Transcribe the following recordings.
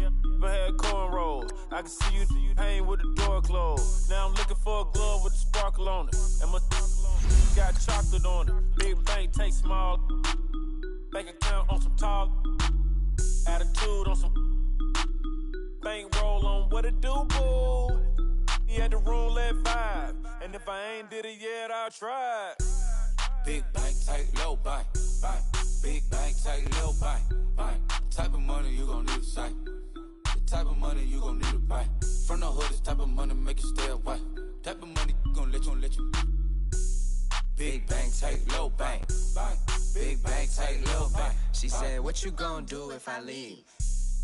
I had cornrows. I can see you hang with the door closed. Now I'm looking for a glove with a sparkle on it. And my got chocolate on it. Big bank take small. Bank account on some tall. Attitude on some bank roll on what it do, boo. He had the roulette vibe. And if I ain't did it yet, I'll try. Big bank, take low bank. Big bank, take low bank. Type of money you gon' need to say. The type of money you gon' need to buy. From the hood, this type of money make you stay away. Type of money gon' let you. Big bank, take low bank. Big bank, take low bank. She said, what you gon' do if I leave?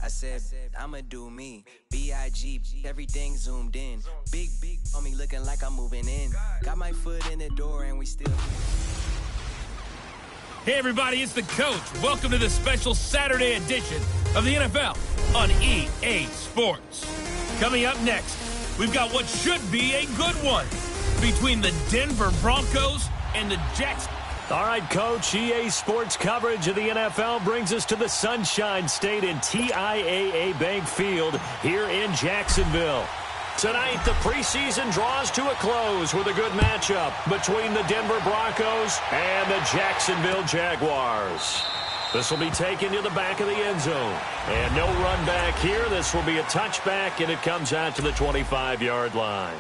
I said, I'ma do me. B.I.G. Everything zoomed in. Big on me looking like I'm moving in. Got my foot in the door and we still... Hey, everybody, it's the coach. Welcome to the special Saturday edition of the NFL on EA Sports. Coming up next, we've got what should be a good one between the Denver Broncos and the Jags. All right, Coach, EA Sports coverage of the NFL brings us to the Sunshine State in TIAA Bank Field here in Jacksonville. Tonight, the preseason draws to a close with a good matchup between the Denver Broncos and the Jacksonville Jaguars. This will be taken to the back of the end zone. And no run back here. This will be a touchback, and it comes out to the 25-yard line.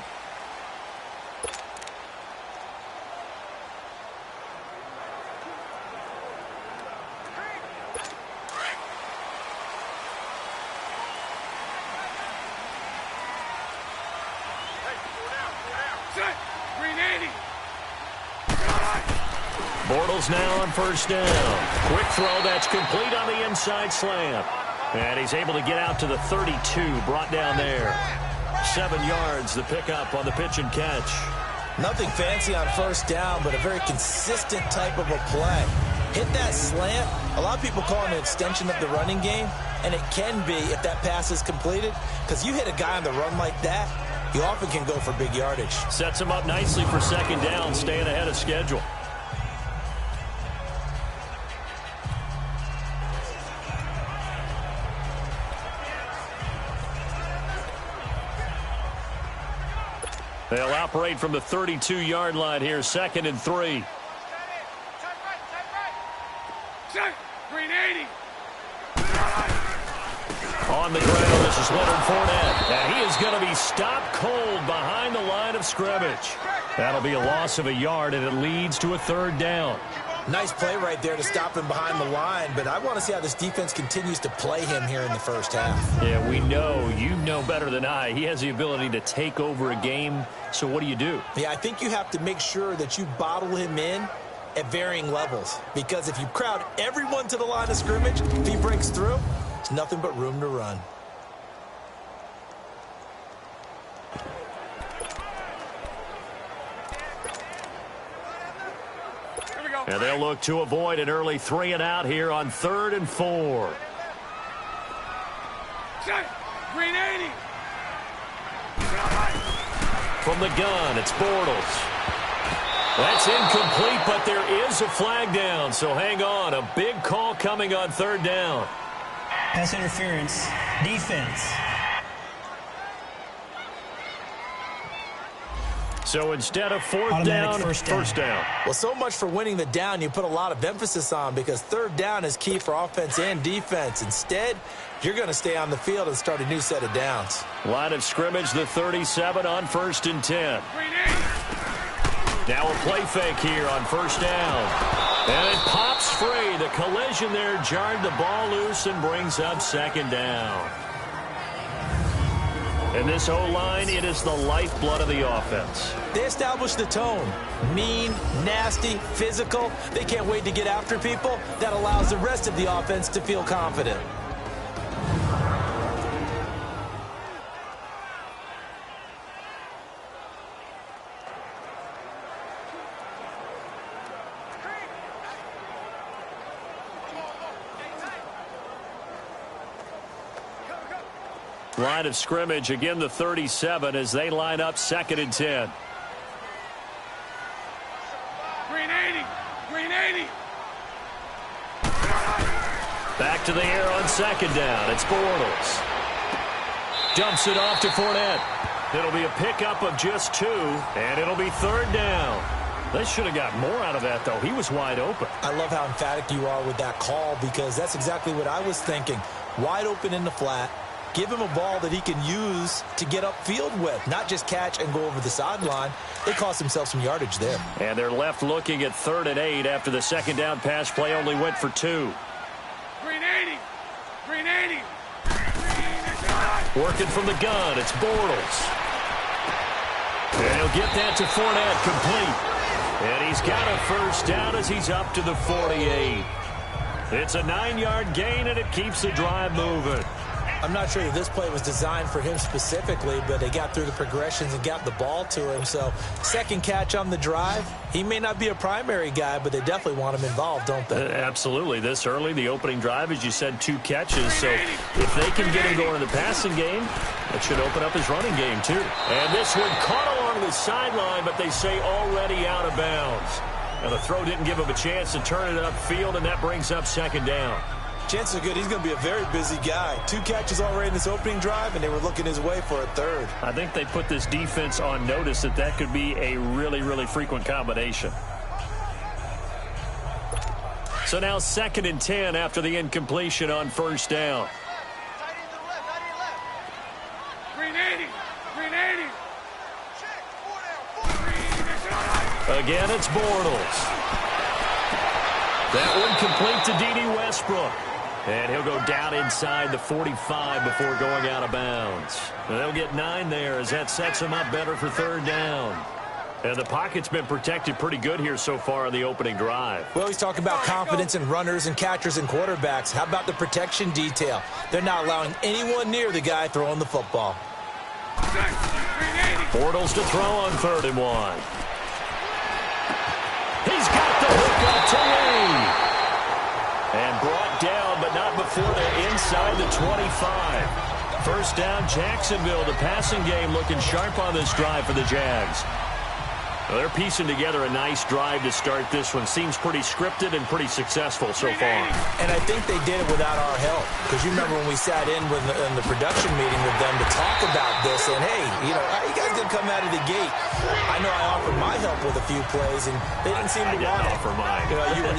Bortles now on first down. Quick throw that's complete on the inside slant. And he's able to get out to the 32, brought down there. 7 yards, the pickup on the pitch and catch. Nothing fancy on first down, but a very consistent type of a play. Hit that slant. A lot of people call it an extension of the running game, and it can be if that pass is completed, because you hit a guy on the run like that, you often can go for big yardage. Sets him up nicely for second down, staying ahead of schedule. They'll operate from the 32-yard line here, 2nd and 3. Green 80. On the ground, this is Leonard Fournette. And he is going to be stopped cold behind the line of scrimmage. That'll be a loss of a yard, and it leads to a 3rd down. Nice play right there to stop him behind the line, but I want to see how this defense continues to play him here in the first half. Yeah, we know, you know better than I, he has the ability to take over a game, so what do you do? Yeah, I think you have to make sure that you bottle him in at varying levels, because if you crowd everyone to the line of scrimmage, if he breaks through, it's nothing but room to run. And they'll look to avoid an early 3 and out here on 3rd and 4. Green 80. From the gun, it's Bortles. That's incomplete, but there is a flag down, so hang on. A big call coming on 3rd down. Pass interference, defense. So instead of fourth down, first down. Well, so much for winning the down you put a lot of emphasis on, because 3rd down is key for offense and defense. Instead, you're going to stay on the field and start a new set of downs. Line of scrimmage, the 37 on 1st and 10. Now a play fake here on 1st down. And it pops free. The collision there jarred the ball loose and brings up 2nd down. And this O-line, it is the lifeblood of the offense. They establish the tone. Mean, nasty, physical. They can't wait to get after people. That allows the rest of the offense to feel confident. Line of scrimmage, again the 37 as they line up 2nd and 10. Green 80. Green 80. Back to the air on 2nd down. It's Bortles. Dumps it off to Fournette. It'll be a pickup of just 2, and it'll be 3rd down. They should have got more out of that, though. He was wide open. I love how emphatic you are with that call because that's exactly what I was thinking. Wide open in the flat. Give him a ball that he can use to get upfield with, not just catch and go over the sideline. They cost themselves some yardage there. And they're left looking at 3rd and 8 after the second down pass play only went for 2. Green 80. Green 80. Working from the gun, it's Bortles. And he'll get that to Fournette, complete. And he's got a first down as he's up to the 48. It's a 9-yard gain, and it keeps the drive moving. I'm not sure that this play was designed for him specifically, but they got through the progressions and got the ball to him. So, second catch on the drive. He may not be a primary guy, but they definitely want him involved, don't they? Absolutely. This early, the opening drive, as you said, 2 catches. So, if they can get him going in the passing game, that should open up his running game, too. And this one caught along the sideline, but they say already out of bounds. Now, the throw didn't give him a chance to turn it upfield, and that brings up 2nd down. Chances are good he's going to be a very busy guy. 2 catches already in this opening drive, and they were looking his way for a 3rd. I think they put this defense on notice that that could be a really, really frequent combination. So now 2nd and 10 after the incompletion on 1st down. Green 80. Green 80. Again, it's Bortles. That one complete to D.D. Westbrook. And he'll go down inside the 45 before going out of bounds. And they'll get 9 there as that sets him up better for 3rd down. And the pocket's been protected pretty good here so far on the opening drive. We always talk about confidence in runners and catchers and quarterbacks. How about the protection detail? They're not allowing anyone near the guy throwing the football. Bortles to throw on 3rd and 1. He's got the hook up to Lee. And brought down, but not before they're inside the 25. First down, Jacksonville. The passing game looking sharp on this drive for the Jags. Well, they're piecing together a nice drive to start this one. Seems pretty scripted and pretty successful so far. And I think they did it without our help. Because you remember when we sat in the production meeting with them to talk about this. And, hey, how you guys going to come out of the gate? I know I offered my help with a few plays, and they didn't seem to want it. Offer mine.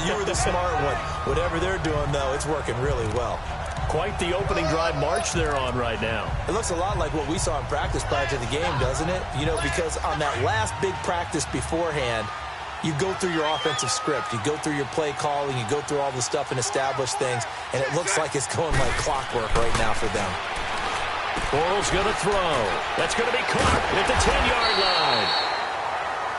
You were the smart one. Whatever they're doing, though, it's working really well. Quite the opening drive march they're on right now. It looks a lot like what we saw in practice prior to the game, doesn't it? Because on that last big practice beforehand, you go through your offensive script. You go through your play calling. You go through all the stuff and establish things, and it looks like it's going like clockwork right now for them. Bortles going to throw. That's going to be caught at the 10-yard line.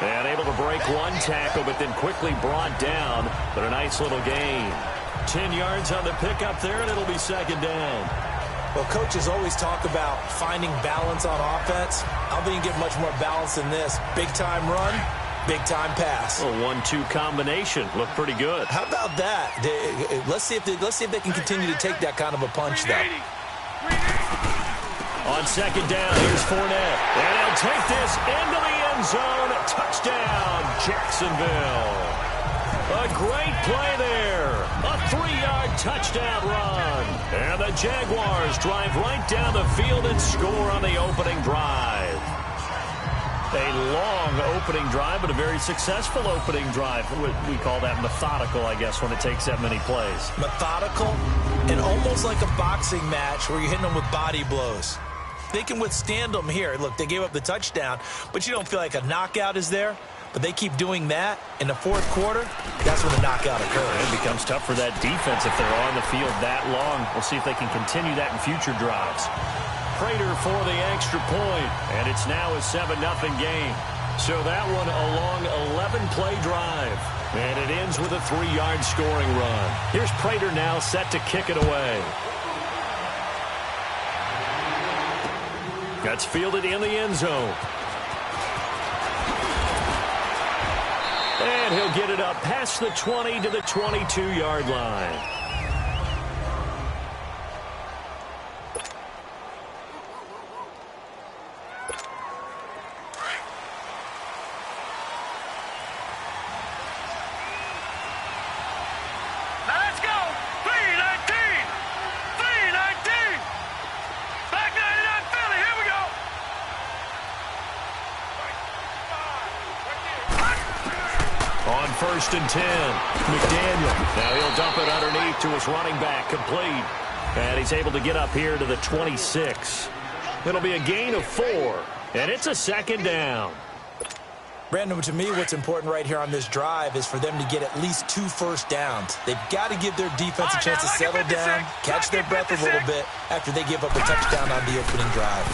And able to break one tackle, but then quickly brought down. But a nice little gain. 10 yards on the pickup there, and it'll be 2nd down. Well, coaches always talk about finding balance on offense. I don't think you get much more balance than this. Big-time run, big-time pass. A 1-2 combination. Looked pretty good. How about that? Let's see if they can continue to take that kind of a punch, though. On 2nd down, here's Fournette. And he'll take this into the end zone. Touchdown, Jacksonville. A great play there. A 3-yard touchdown run. And the Jaguars drive right down the field and score on the opening drive. A long opening drive, but a very successful opening drive. We call that methodical, I guess, when it takes that many plays. Methodical and almost like a boxing match where you're hitting them with body blows. They can withstand them here. Look, they gave up the touchdown, but you don't feel like a knockout is there. But they keep doing that in the 4th quarter, that's when the knockout occurs. It becomes tough for that defense if they're on the field that long. We'll see if they can continue that in future drives. Prater for the extra point, and it's now a 7-0 game. So that one a long 11-play drive, and it ends with a 3-yard scoring run. Here's Prater now set to kick it away. That's fielded in the end zone. And he'll get it up past the 20 to the 22-yard line. Now let's go. 3-19. 3-19. Back 99 Philly. 1st and 10. McDaniel. Now he'll dump it underneath to his running back. Complete. And he's able to get up here to the 26. It'll be a gain of 4. And it's a 2nd down. Brandon, to me, what's important right here on this drive is for them to get at least 2 first downs. They've got to give their defense a chance to settle down, catch their breath a little bit after they give up a touchdown on the opening drive.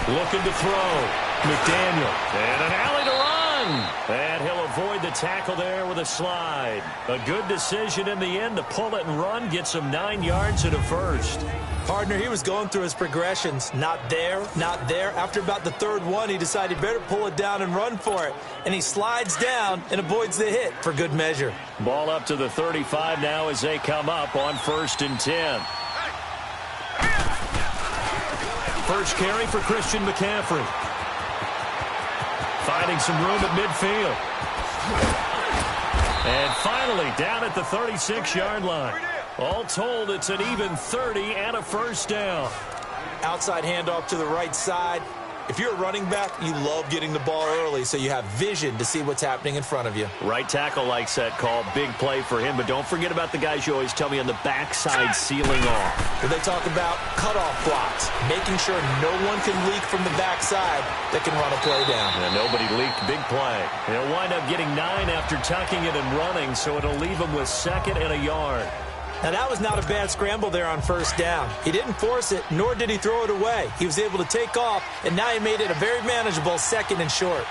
Looking to throw. McDaniel. And an alley to run. And he'll avoid the tackle there with a slide. A good decision in the end to pull it and run. Gets him 9 yards and a first. Partner, he was going through his progressions. Not there, not there. After about the 3rd one, he decided better pull it down and run for it. And he slides down and avoids the hit for good measure. Ball up to the 35 now as they come up on 1st and 10. First carry for Christian McCaffrey. Finding some room at midfield. And finally down at the 36-yard line. All told, it's an even 30 and a first down. Outside handoff to the right side. If you're a running back, you love getting the ball early so you have vision to see what's happening in front of you. Right tackle likes that call. Big play for him, but don't forget about the guys you always tell me on the backside sealing off. When they talk about cutoff blocks, making sure no one can leak from the backside that can run a play down. And nobody leaked. Big play. They'll wind up getting 9 after tucking it and running, so it'll leave them with 2nd and a yard. Now, that was not a bad scramble there on 1st down. He didn't force it, nor did he throw it away. He was able to take off, and now he made it a very manageable 2nd and short.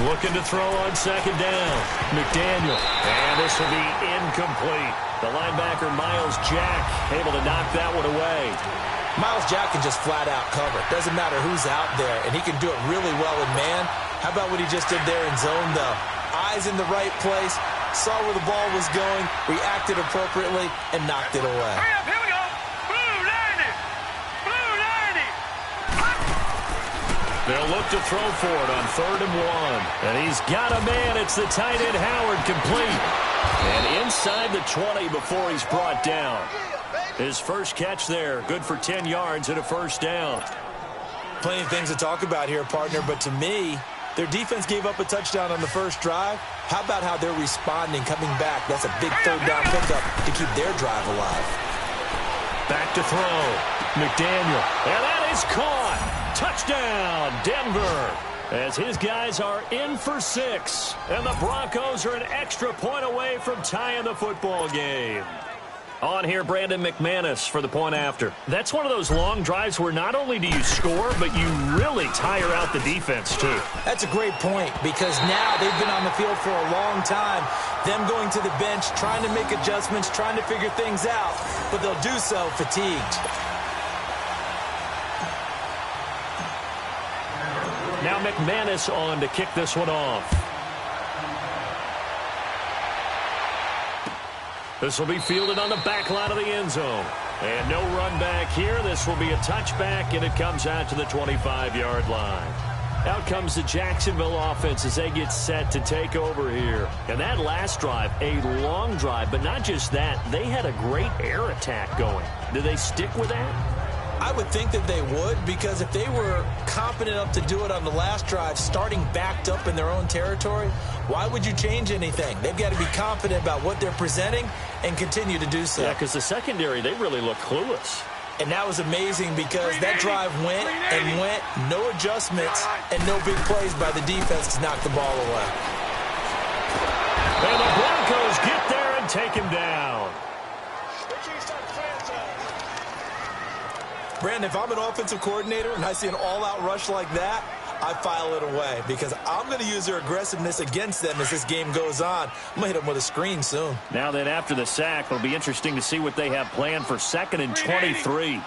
Looking to throw on 2nd down. McDaniel. And this will be incomplete. The linebacker, Miles Jack, able to knock that one away. Miles Jack can just flat out cover. Doesn't matter who's out there, and he can do it really well in man. How about what he just did there in zone, though? Eyes in the right place. Saw where the ball was going, reacted appropriately, and knocked it away. Hurry up, here we go. Blue 90. Blue 90. They'll look to throw for it on 3rd and 1. And he's got a man. It's the tight end, Howard, complete. And inside the 20 before he's brought down. His first catch there, good for 10 yards and a first down. Plenty of things to talk about here, partner, but to me, their defense gave up a touchdown on the first drive. How about how they're responding, coming back? That's a big 3rd down pickup to keep their drive alive. Back to throw. McDaniel. And that is caught. Touchdown, Denver. As his guys are in for 6. And the Broncos are an extra point away from tying the football game. On here, Brandon McManus for the point after. That's one of those long drives where not only do you score, but you really tire out the defense, too. That's a great point, because now they've been on the field for a long time. Them going to the bench, trying to make adjustments, trying to figure things out, but they'll do so fatigued. Now McManus on to kick this one off. This will be fielded on the back line of the end zone. And no run back here. This will be a touchback, and it comes out to the 25-yard line. Out comes the Jacksonville offense as they get set to take over here. And that last drive, a long drive, but not just that. They had a great air attack going. Do they stick with that? I would think that they would, because if they were confident enough to do it on the last drive, starting backed up in their own territory, why would you change anything? They've got to be confident about what they're presenting and continue to do so. Yeah, because the secondary, they really look clueless. And that was amazing, because that drive went and went, no adjustments, and no big plays by the defense to knock the ball away. And the Broncos get there and take him down. Brandon, if I'm an offensive coordinator and I see an all-out rush like that, I file it away, because I'm going to use their aggressiveness against them as this game goes on. I'm going to hit them with a screen soon. Now then, after the sack, it'll be interesting to see what they have planned for 2nd and 23.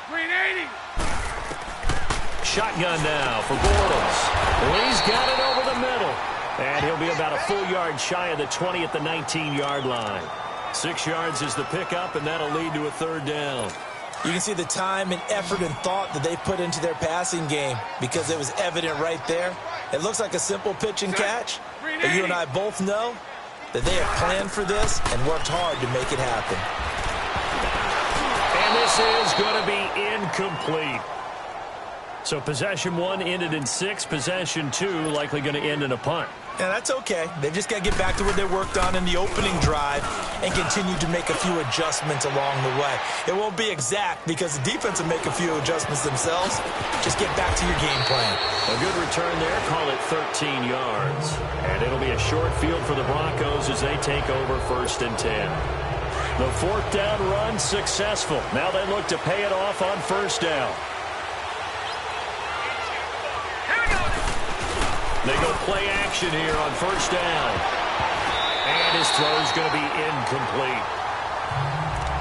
Shotgun now for Bortles. He's got it over the middle. And he'll be about a full yard shy of the 20 at the 19-yard line. 6 yards is the pickup, and that'll lead to a 3rd down. You can see the time and effort and thought that they put into their passing game, because it was evident right there. It looks like a simple pitch and catch, but you and I both know that they have planned for this and worked hard to make it happen. And this is going to be incomplete. So possession 1 ended in 6. Possession 2 likely going to end in a punt. Yeah, that's okay. They've just got to get back to what they worked on in the opening drive and continue to make a few adjustments along the way. It won't be exact because the defense will make a few adjustments themselves. Just get back to your game plan. A good return there. Call it 13 yards. And it'll be a short field for the Broncos as they take over 1st and 10. The 4th down run successful. Now they look to pay it off on 1st down. They go play action here on 1st down. And his throw is going to be incomplete.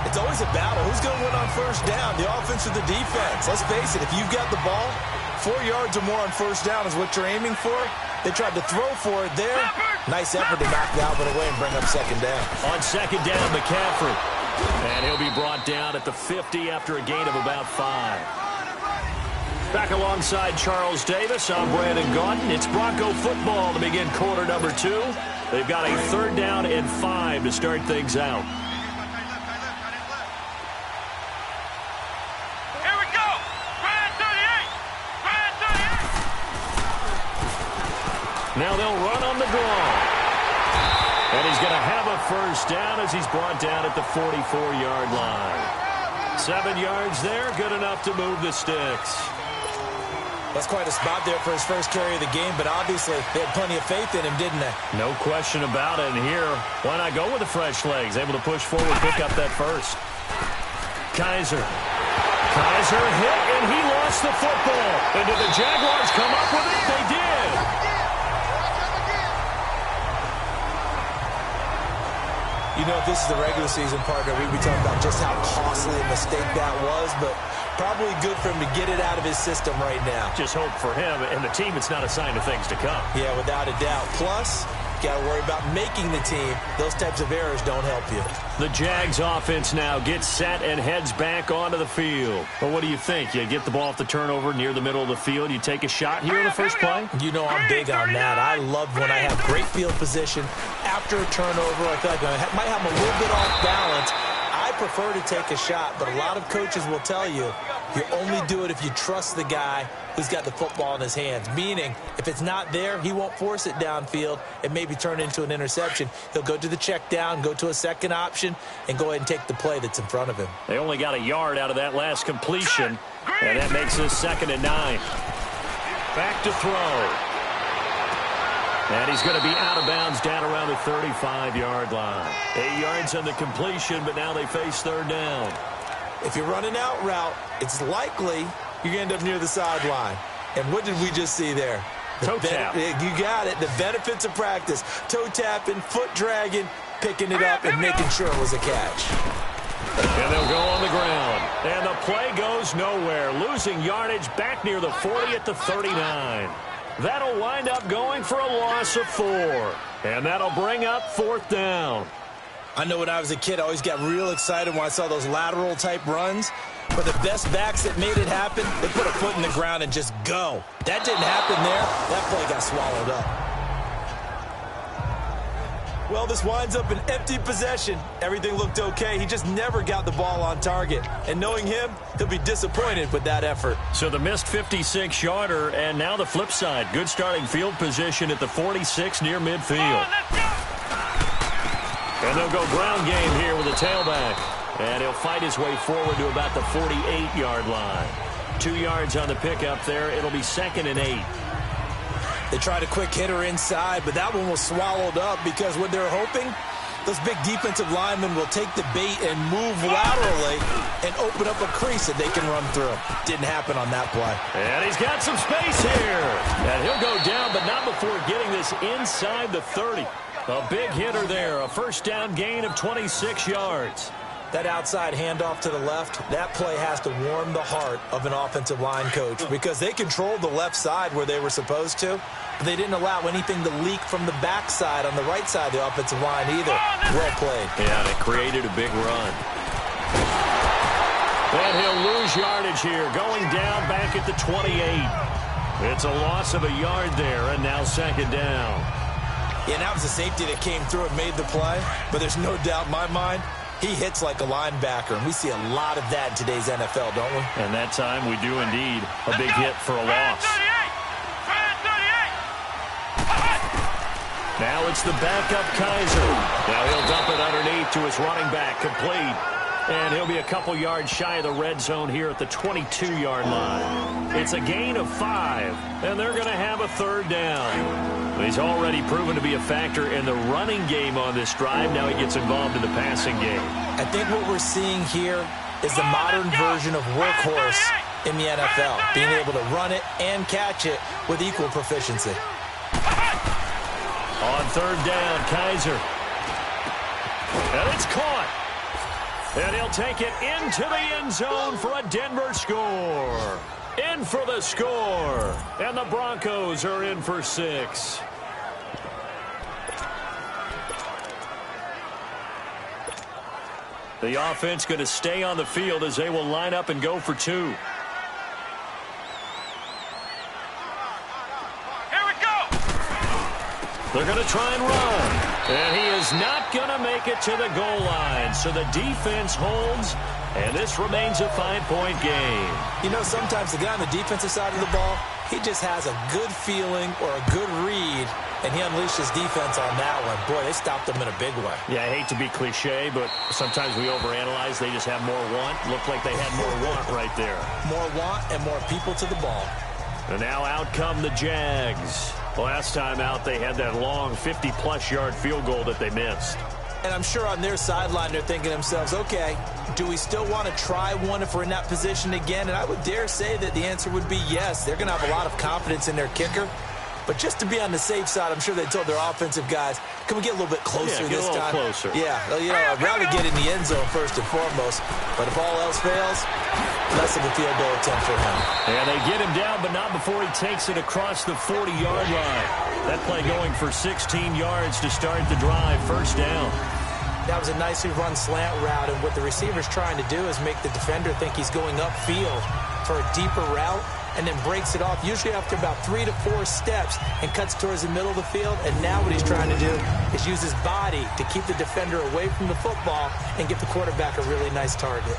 It's always a battle. Who's going to win on 1st down, the offense or the defense? Let's face it, if you've got the ball, 4 yards or more on 1st down is what you're aiming for. They tried to throw for it there. Nice effort to knock Dalvin away and bring up 2nd down. On 2nd down, McCaffrey. And he'll be brought down at the 50 after a gain of about 5. Back alongside Charles Davis, I'm Brandon Gaudin. It's Bronco football to begin quarter number 2. They've got a 3rd down and 5 to start things out. Here we go. Brand 38. Brand 38. Now they'll run on the draw. And he's going to have a 1st down as he's brought down at the 44-yard line. 7 yards there, good enough to move the sticks. That's quite a spot there for his first carry of the game, but obviously they had plenty of faith in him, didn't they? No question about it. And here, why not go with the fresh legs? Able to push forward, pick up that 1st. Kaiser hit, and he lost the football. And did the Jaguars come up with it? They did. You know, if this is the regular season, partner, we'd be talking about just how costly a mistake that was, but probably good for him to get it out of his system right now. Just hope for him and the team it's not a sign of things to come. Yeah, without a doubt. Plus, got to worry about making the team. Those types of errors don't help you. The Jags offense now gets set and heads back onto the field. Well, what do you think? You get the ball off the turnover near the middle of the field. You take a shot here in the first play? You know I'm big on that. I love when I have great field position after a turnover. I feel like I might have a little bit off balance. I prefer to take a shot, but a lot of coaches will tell you only do it if you trust the guy who's got the football in his hands. Meaning, if it's not there, he won't force it downfield and maybe turn into an interception. He'll go to the check down, go to a second option, and go ahead and take the play that's in front of him. They only got a yard out of that last completion, and that makes this 2nd and 9. Back to throw. And he's going to be out of bounds down around the 35-yard line. 8 yards on the completion, but now they face 3rd down. If you're running out route, it's likely you're going to end up near the sideline. And what did we just see there? Toe tap. You got it. The benefits of practice. Toe tapping, foot dragging, picking it up, and making sure it was a catch. And they'll go on the ground. And the play goes nowhere. Losing yardage back near the 40 at the 39. That'll wind up going for a loss of 4. And that'll bring up 4th down. I know when I was a kid, I always got real excited when I saw those lateral-type runs. But the best backs that made it happen, they put a foot in the ground and just go. That didn't happen there. That play got swallowed up. Well, this winds up an empty possession. Everything looked okay. He just never got the ball on target. And knowing him, he'll be disappointed with that effort. So the missed 56-yarder, and now the flip side. Good starting field position at the 46 near midfield. And they'll go ground game here with a tailback. And he'll fight his way forward to about the 48-yard line. 2 yards on the pickup there. It'll be 2nd and 8. They tried a quick hitter inside, but that one was swallowed up because what they're hoping, those big defensive linemen will take the bait and move laterally and open up a crease that they can run through. Didn't happen on that play. And he's got some space here. And he'll go down, but not before getting this inside the 30. A big hitter there, a 1st down gain of 26 yards. That outside handoff to the left, that play has to warm the heart of an offensive line coach because they controlled the left side where they were supposed to, but they didn't allow anything to leak from the backside on the right side of the offensive line either. Well played. Yeah, they created a big run. And he'll lose yardage here, going down back at the 28. It's a loss of a yard there, and now 2nd down. Yeah, that was a safety that came through and made the play, but there's no doubt in my mind, He hits like a linebacker, and we see a lot of that in today's NFL, don't we? And that time we do indeed. A big hit for a loss. Now it's the backup Kaiser. Now he'll dump it underneath to his running back, complete. And he'll be a couple yards shy of the red zone here at the 22-yard line. It's a gain of 5, and they're going to have a third down. He's already proven to be a factor in the running game on this drive. Now he gets involved in the passing game. I think what we're seeing here is the modern version of workhorse in the NFL, being able to run it and catch it with equal proficiency. On third down, Kaiser. And it's caught. And he'll take it into the end zone for a Denver score. In for the score. And the Broncos are in for 6. The offense going to stay on the field as they will line up and go for 2. They're going to try and run. And he is not going to make it to the goal line. So the defense holds, and this remains a 5-point game. You know, sometimes the guy on the defensive side of the ball, he just has a good feeling or a good read, and he unleashed his defense on that one. Boy, they stopped him in a big way. Yeah, I hate to be cliche, but sometimes we overanalyze. They just have more want. Looked like they had more want right there. More want and more people to the ball. And now out come the Jags. Last time out, they had that long 50-plus yard field goal that they missed. And I'm sure on their sideline, they're thinking to themselves, okay, do we still want to try one if we're in that position again? And I would dare say that the answer would be yes. They're going to have a lot of confidence in their kicker. But just to be on the safe side, I'm sure they told their offensive guys, can we get a little bit closer this time? Closer. Yeah, you know, I'd rather get in the end zone first and foremost. But if all else fails, less of a field goal attempt for him. And they get him down, but not before he takes it across the 40-yard line. That play going for 16 yards to start the drive. First down. That was a nicely run slant route, and what the receiver's trying to do is make the defender think he's going upfield for a deeper route, and then breaks it off, usually after about 3 to 4 steps, and cuts towards the middle of the field. And now what he's trying to do is use his body to keep the defender away from the football and give the quarterback a really nice target.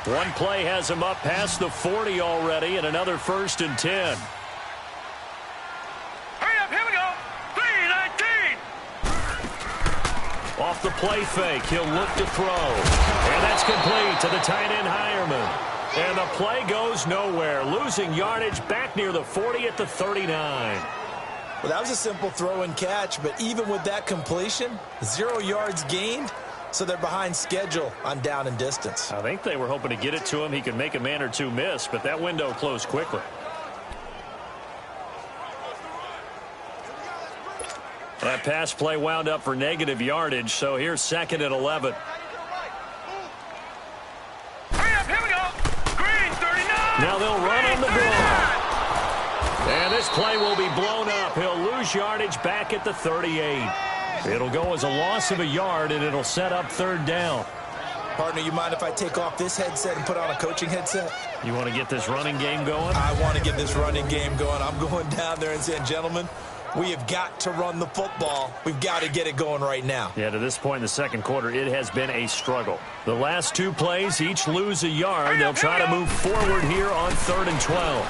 One play has him up past the 40 already, and another 1st and 10. Hurry up, here we go. 3-19. Off the play fake, he'll look to throw. And that's complete to the tight end Hireman. And the play goes nowhere, losing yardage back near the 40 at the 39. Well, that was a simple throw and catch, but even with that completion, 0 yards gained. So they're behind schedule on down and distance. I think they were hoping to get it to him. He could make a man or two miss, but that window closed quickly. That pass play wound up for negative yardage, so here's 2nd and 11. Hurry up, here we go. Green, 39. Now they'll run on the draw. And this play will be blown up. He'll lose yardage back at the 38. It'll go as a loss of a yard, and it'll set up 3rd down. Partner, you mind if I take off this headset and put on a coaching headset? You want to get this running game going? I want to get this running game going. I'm going down there and saying, gentlemen, we have got to run the football. We've got to get it going right now. Yeah, to this point in the second quarter, it has been a struggle. The last 2 plays, each lose a yard. They'll try to move forward here on 3rd and 12.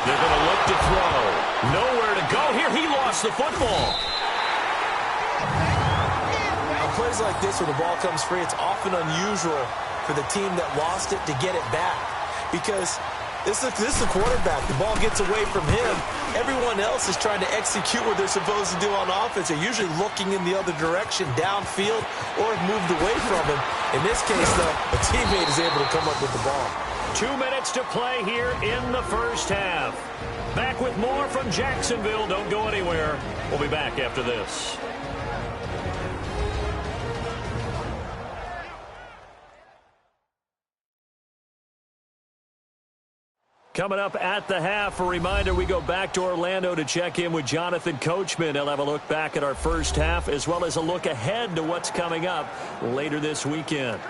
They're going to look to throw. Nowhere to go here. He lost the football. Plays like this where the ball comes free, it's often unusual for the team that lost it to get it back, because this is the quarterback. The ball gets away from him. Everyone else is trying to execute what they're supposed to do on offense. They're usually looking in the other direction, downfield, or have moved away from him. In this case, though, a teammate is able to come up with the ball. 2 minutes to play here in the first half. Back with more from Jacksonville. Don't go anywhere. We'll be back after this. Coming up at the half, a reminder, we go back to Orlando to check in with Jonathan Coachman. He'll have a look back at our first half as well as a look ahead to what's coming up later this weekend.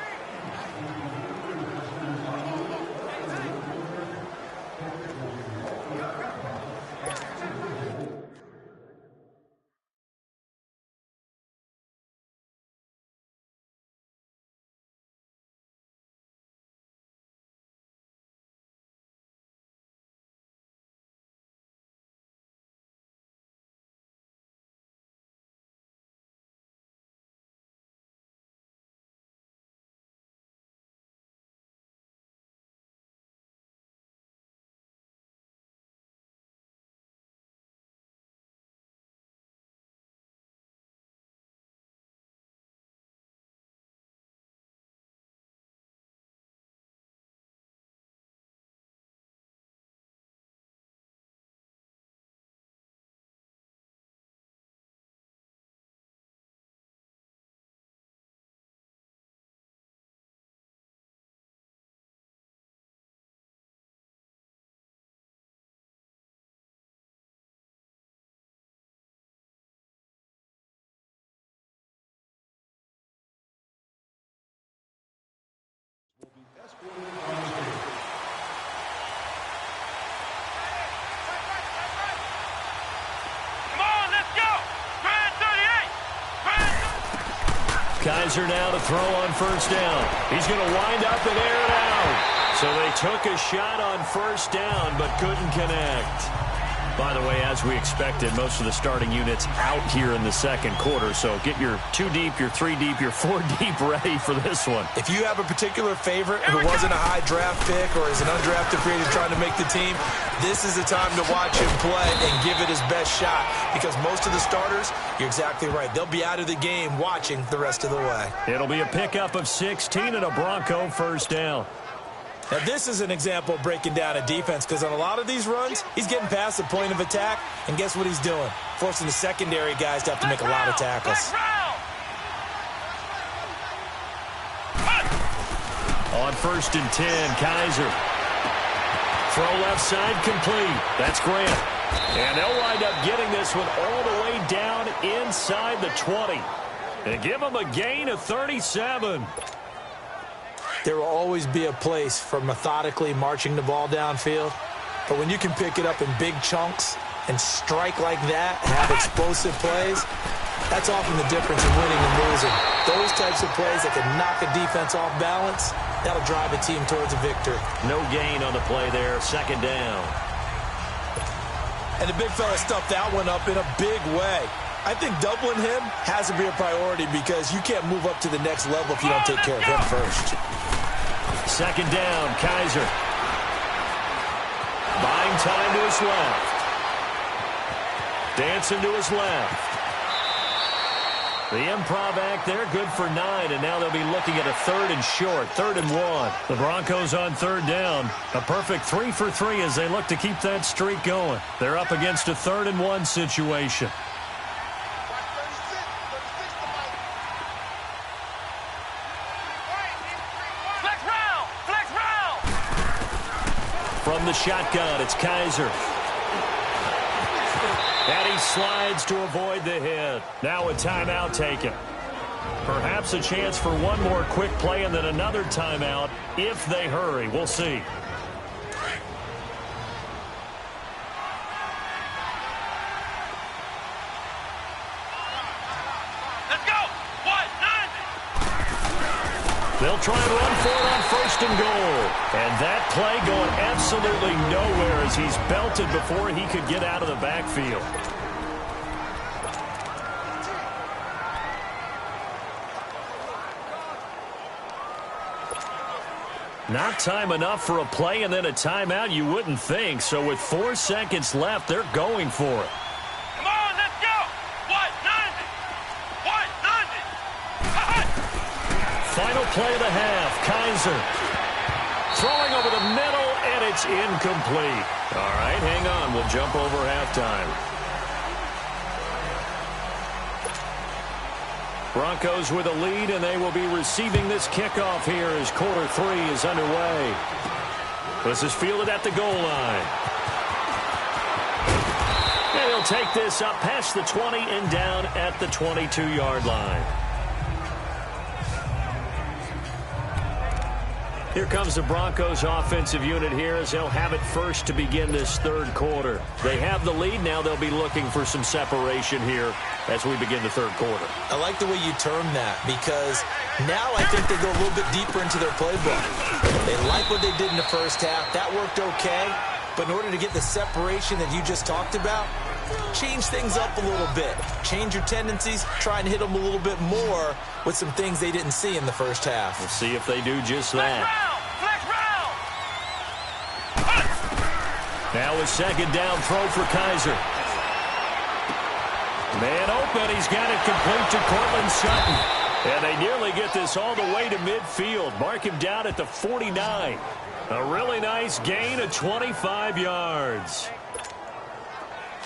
Kaiser now to throw on first down. He's going to wind up and air it out. So they took a shot on first down but couldn't connect. By the way, as we expected, most of the starting units out here in the second quarter. So get your 2 deep, your 3 deep, your 4 deep ready for this one. If you have a particular favorite who wasn't a high draft pick or is an undrafted free agent trying to make the team, this is the time to watch him play and give it his best shot. Because most of the starters, you're exactly right, they'll be out of the game watching the rest of the way. It'll be a pickup of 16 and a Bronco first down. Now, this is an example of breaking down a defense because on a lot of these runs, he's getting past the point of attack, and guess what he's doing? Forcing the secondary guys to have to make a lot of tackles. On 1st and 10, Kaiser. Throw left side complete. That's Grant. And they'll wind up getting this one all the way down inside the 20. And give them a gain of 37. There will always be a place for methodically marching the ball downfield. But when you can pick it up in big chunks and strike like that, have explosive plays, that's often the difference in winning and losing. Those types of plays that can knock a defense off balance, that'll drive a team towards a victory. No gain on the play there, 2nd down. And the big fella stuffed that one up in a big way. I think doubling him has to be a priority because you can't move up to the next level if you don't take care of him first. 2nd down, Kaiser. Buying time to his left. Dancing to his left. The improv act there, good for 9, and now they'll be looking at a 3rd and short, 3rd and 1. The Broncos on 3rd down. A perfect 3 for 3 as they look to keep that streak going. They're up against a 3rd and 1 situation. From the shotgun, it's Kaiser. And he slides to avoid the hit. Now a timeout taken. Perhaps a chance for one more quick play and then another timeout if they hurry. We'll see. They'll try and run for it on 1st and goal. And that play going absolutely nowhere as he's belted before he could get out of the backfield. Not time enough for a play and then a timeout, you wouldn't think. So with 4 seconds left, they're going for it. Come on, let's go! 190! 190! Final play of the half, Kaiser. Throwing over the middle, and it's incomplete. All right, hang on. We'll jump over halftime. Broncos with a lead, and they will be receiving this kickoff here as quarter 3 is underway. This is fielded at the goal line. And he'll take this up past the 20 and down at the 22-yard line. Here comes the Broncos offensive unit here as they'll have it first to begin this 3rd quarter. They have the lead. Now they'll be looking for some separation here as we begin the 3rd quarter. I like the way you term that because now I think they go a little bit deeper into their playbook. They like what they did in the first half. That worked okay. But in order to get the separation that you just talked about, change things up a little bit. Change your tendencies. Try and hit them a little bit more with some things they didn't see in the first half. We'll see if they do just that. Now a 2nd down throw for Kaiser. Man open. He's got it complete to Cortland Sutton. And they nearly get this all the way to midfield. Mark him down at the 49. A really nice gain of 25 yards.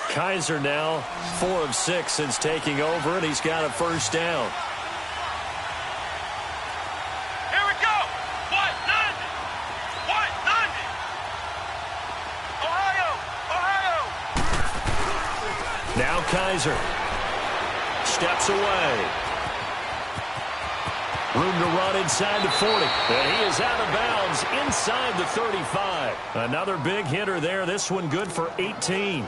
Kaiser now 4 of 6 since taking over, and he's got a 1st down. Here we go! 190! 190! Ohio! Ohio! Now Kaiser steps away. Room to run inside the 40. And he is out of bounds inside the 35. Another big hitter there. This one good for 18.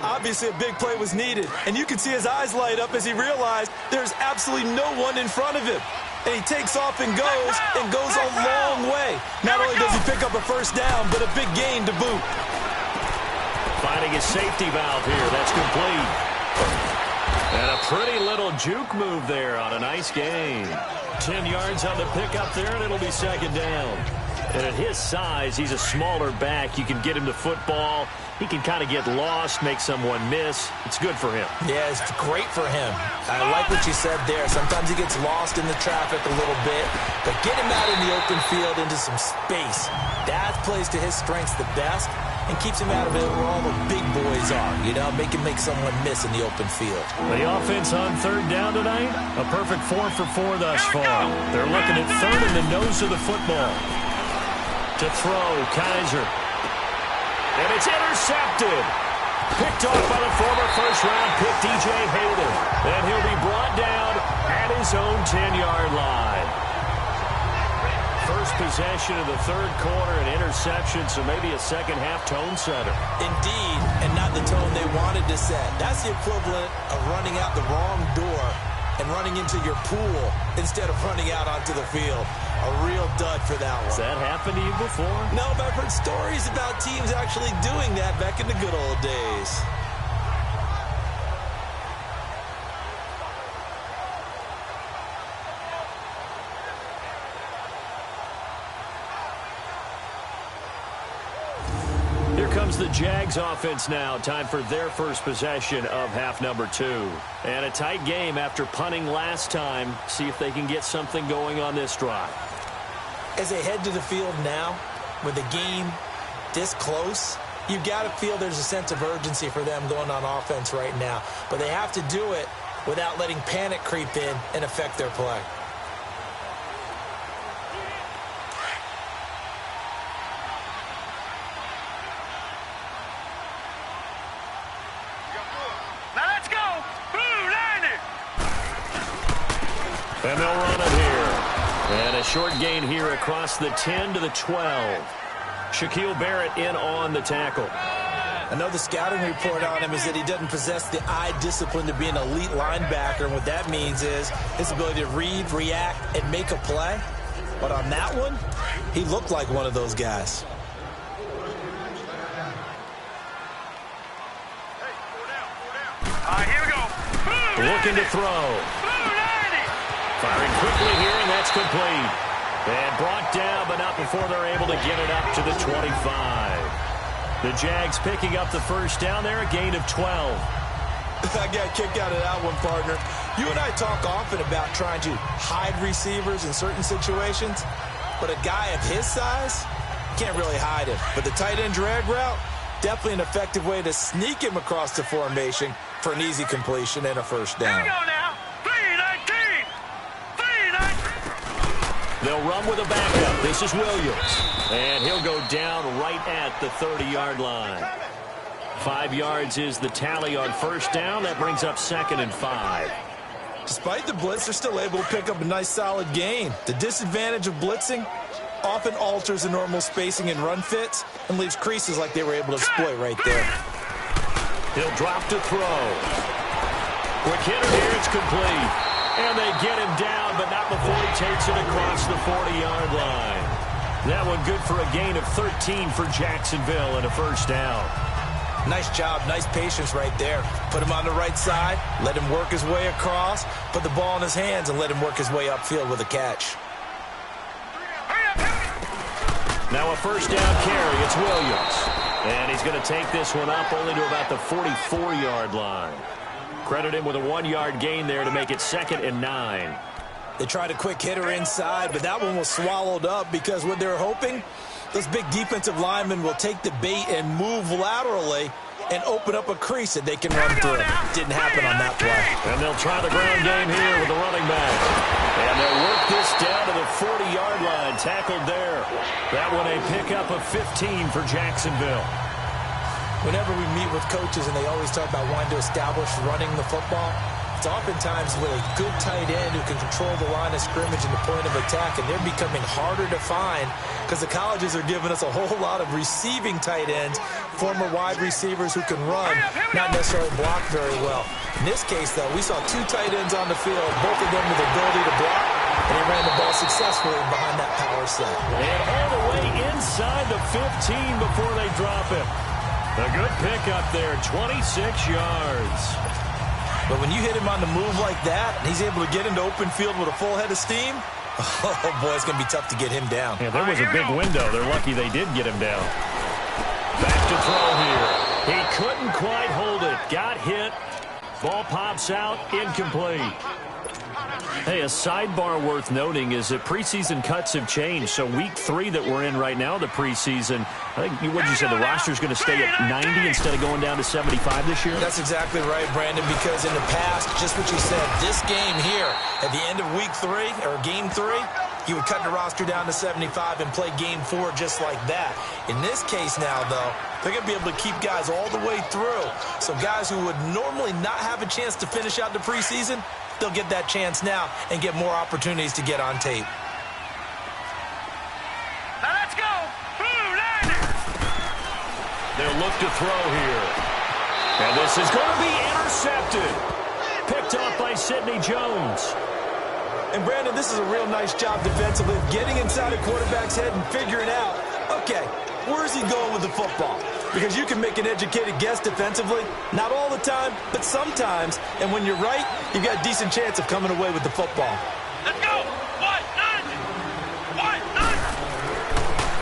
Obviously, a big play was needed, and you can see his eyes light up as he realized there's absolutely no one in front of him. And he takes off and goes a long way. Not only does he pick up a first down, but a big gain to boot. Finding his safety valve here. That's complete. And a pretty little juke move there on a nice gain. 10 yards on the pickup there, and it'll be second down. And at his size, he's a smaller back. You can get him to football. He can kind of get lost, make someone miss. It's good for him. Yeah, it's great for him. I like what you said there. Sometimes he gets lost in the traffic a little bit, but get him out in the open field into some space. That plays to his strengths the best and keeps him out of it where all the big boys are. You know, make him make someone miss in the open field. The offense on third down tonight, a perfect 4 for 4 thus far. They're looking at third in the nose of the football. To throw, Kaiser. And it's intercepted. Picked off by the former first-round pick, DJ Hayden. And he'll be brought down at his own 10-yard line. First possession of the third quarter, an interception, so maybe a second-half tone setter. Indeed, and not the tone they wanted to set. That's the equivalent of running out the wrong door and running into your pool instead of running out onto the field. A real dud for that one. Has that happened to you before? No, but I've heard stories about teams actually doing that back in the good old days. Here comes the Jags offense now. Time for their first possession of half number 2. And a tight game after punting last time. See if they can get something going on this drive. As they head to the field now, with the game this close, you've got to feel there's a sense of urgency for them going on offense right now. But they have to do it without letting panic creep in and affect their play. And they'll run it here. And a short gain here across the 10 to the 12. Shaquille Barrett in on the tackle. I know the scouting report on him is that he doesn't possess the eye discipline to be an elite linebacker. And what that means is his ability to read, react, and make a play. But on that one, he looked like one of those guys. All right, here we go. Looking to throw. Firing quickly here, and that's complete. And brought down, but not before they're able to get it up to the 25. The Jags picking up the first down there, a gain of 12. I got kicked out of that one, partner. You and I talk often about trying to hide receivers in certain situations, but a guy of his size can't really hide him. But the tight end drag route, definitely an effective way to sneak him across the formation for an easy completion and a first down. Here we go now. 3-19. 3-19. They'll run with a backup. This is Williams. And he'll go down right at the 30-yard line. 5 yards is the tally on first down. That brings up 2nd and 5. Despite the blitz, they're still able to pick up a nice solid gain. The disadvantage of blitzing often alters the normal spacing and run fits and leaves creases like they were able to exploit right there. He'll drop to throw. Quick hitter here, it's complete. And they get him down, but not before he takes it across the 40-yard line. That one good for a gain of 13 for Jacksonville and a first down. Nice job, nice patience right there. Put him on the right side, let him work his way across, put the ball in his hands, and let him work his way upfield with a catch. Now a first down carry, it's Williams. And he's going to take this one up only to about the 44-yard line. Credit him with a 1-yard gain there to make it 2nd and 9. They tried a quick hitter inside, but that one was swallowed up because what they're hoping, those big defensive linemen will take the bait and move laterally and open up a crease that they can run through. Didn't happen on that play. And they'll try the ground game here with the running back. And they'll work this down to the 40-yard line. Tackled there. That one a pickup of 15 for Jacksonville. Whenever we meet with coaches and they always talk about wanting to establish running the football, It's oftentimes with a good tight end who can control the line of scrimmage and the point of attack, and they're becoming harder to find because the colleges are giving us a whole lot of receiving tight ends, former wide receivers who can run, not necessarily block very well. In this case, though, we saw 2 tight ends on the field, both of them with the ability to block, and he ran the ball successfully behind that power set. And all the way inside the 15 before they drop him. A good pickup there, 26 yards. But when you hit him on the move like that, and he's able to get into open field with a full head of steam, oh, boy, it's going to be tough to get him down. Yeah, there was a big window. They're lucky they did get him down. Back to throw here. He couldn't quite hold it. Got hit. Ball pops out. Incomplete. Hey, a sidebar worth noting is that preseason cuts have changed. So week 3 that we're in right now, the preseason, I think what you said, the roster's going to stay at 90 instead of going down to 75 this year? That's exactly right, Brandon, because in the past, just what you said, this game here, at the end of week 3, or game 3, you would cut the roster down to 75 and play game 4 just like that. In this case now, though, they're going to be able to keep guys all the way through. So guys who would normally not have a chance to finish out the preseason, they'll get that chance now and get more opportunities to get on tape. Now let's go. Blue, They'll look to throw here. And this is going to be intercepted. Picked off by Sidney Jones. And, Brandon, this is a real nice job defensively of getting inside a quarterback's head and figuring out, okay, where's he going with the football? Because you can make an educated guess defensively, not all the time, but sometimes. And when you're right, you've got a decent chance of coming away with the football. let's go. 1-9.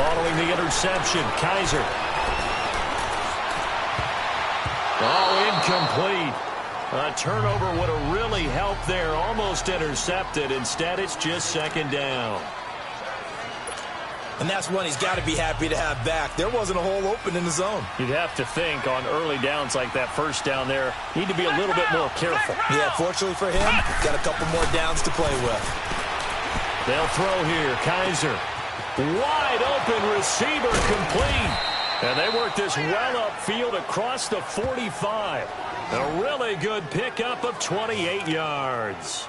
Following the interception, Kaiser. Oh, incomplete. A turnover would have really helped there. Almost intercepted. Instead, it's just second down. And that's one he's got to be happy to have back. There wasn't a hole open in the zone. You'd have to think on early downs like that first down there, need to be a little bit more careful. Yeah, fortunately for him, got a couple more downs to play with. They'll throw here. Kaiser. Wide open receiver complete. And they work this well upfield across the 45. A really good pickup of 28 yards.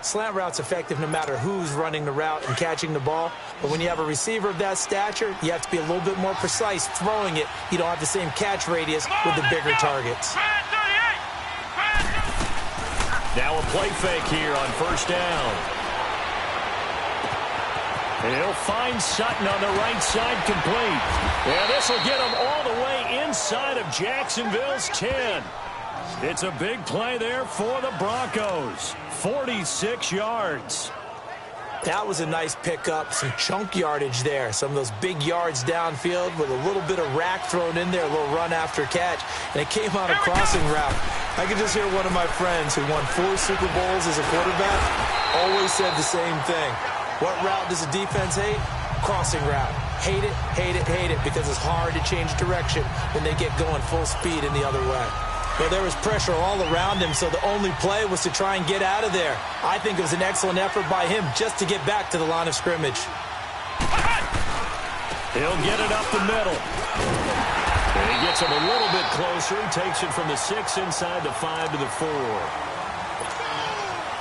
Slant route's effective no matter who's running the route and catching the ball. But when you have a receiver of that stature, you have to be a little bit more precise throwing it. You don't have the same catch radius with the bigger targets. Now a play fake here on first down. And he'll find Sutton on the right side complete. And this will get him all the way inside of Jacksonville's 10. It's a big play there for the Broncos. 46 yards. That was a nice pickup, some chunk yardage there. Some of those big yards downfield with a little bit of rack thrown in there, a little run after catch. And it came on a crossing route. I could just hear one of my friends who won 4 Super Bowls as a quarterback always said the same thing. What route does a defense hate? Crossing route. Hate it, hate it, hate it, because it's hard to change direction when they get going full speed in the other way. Well, there was pressure all around him, so the only play was to try and get out of there. I think it was an excellent effort by him just to get back to the line of scrimmage. He'll get it up the middle. And he gets him a little bit closer. He takes it from the 6 inside the 5 to the 4.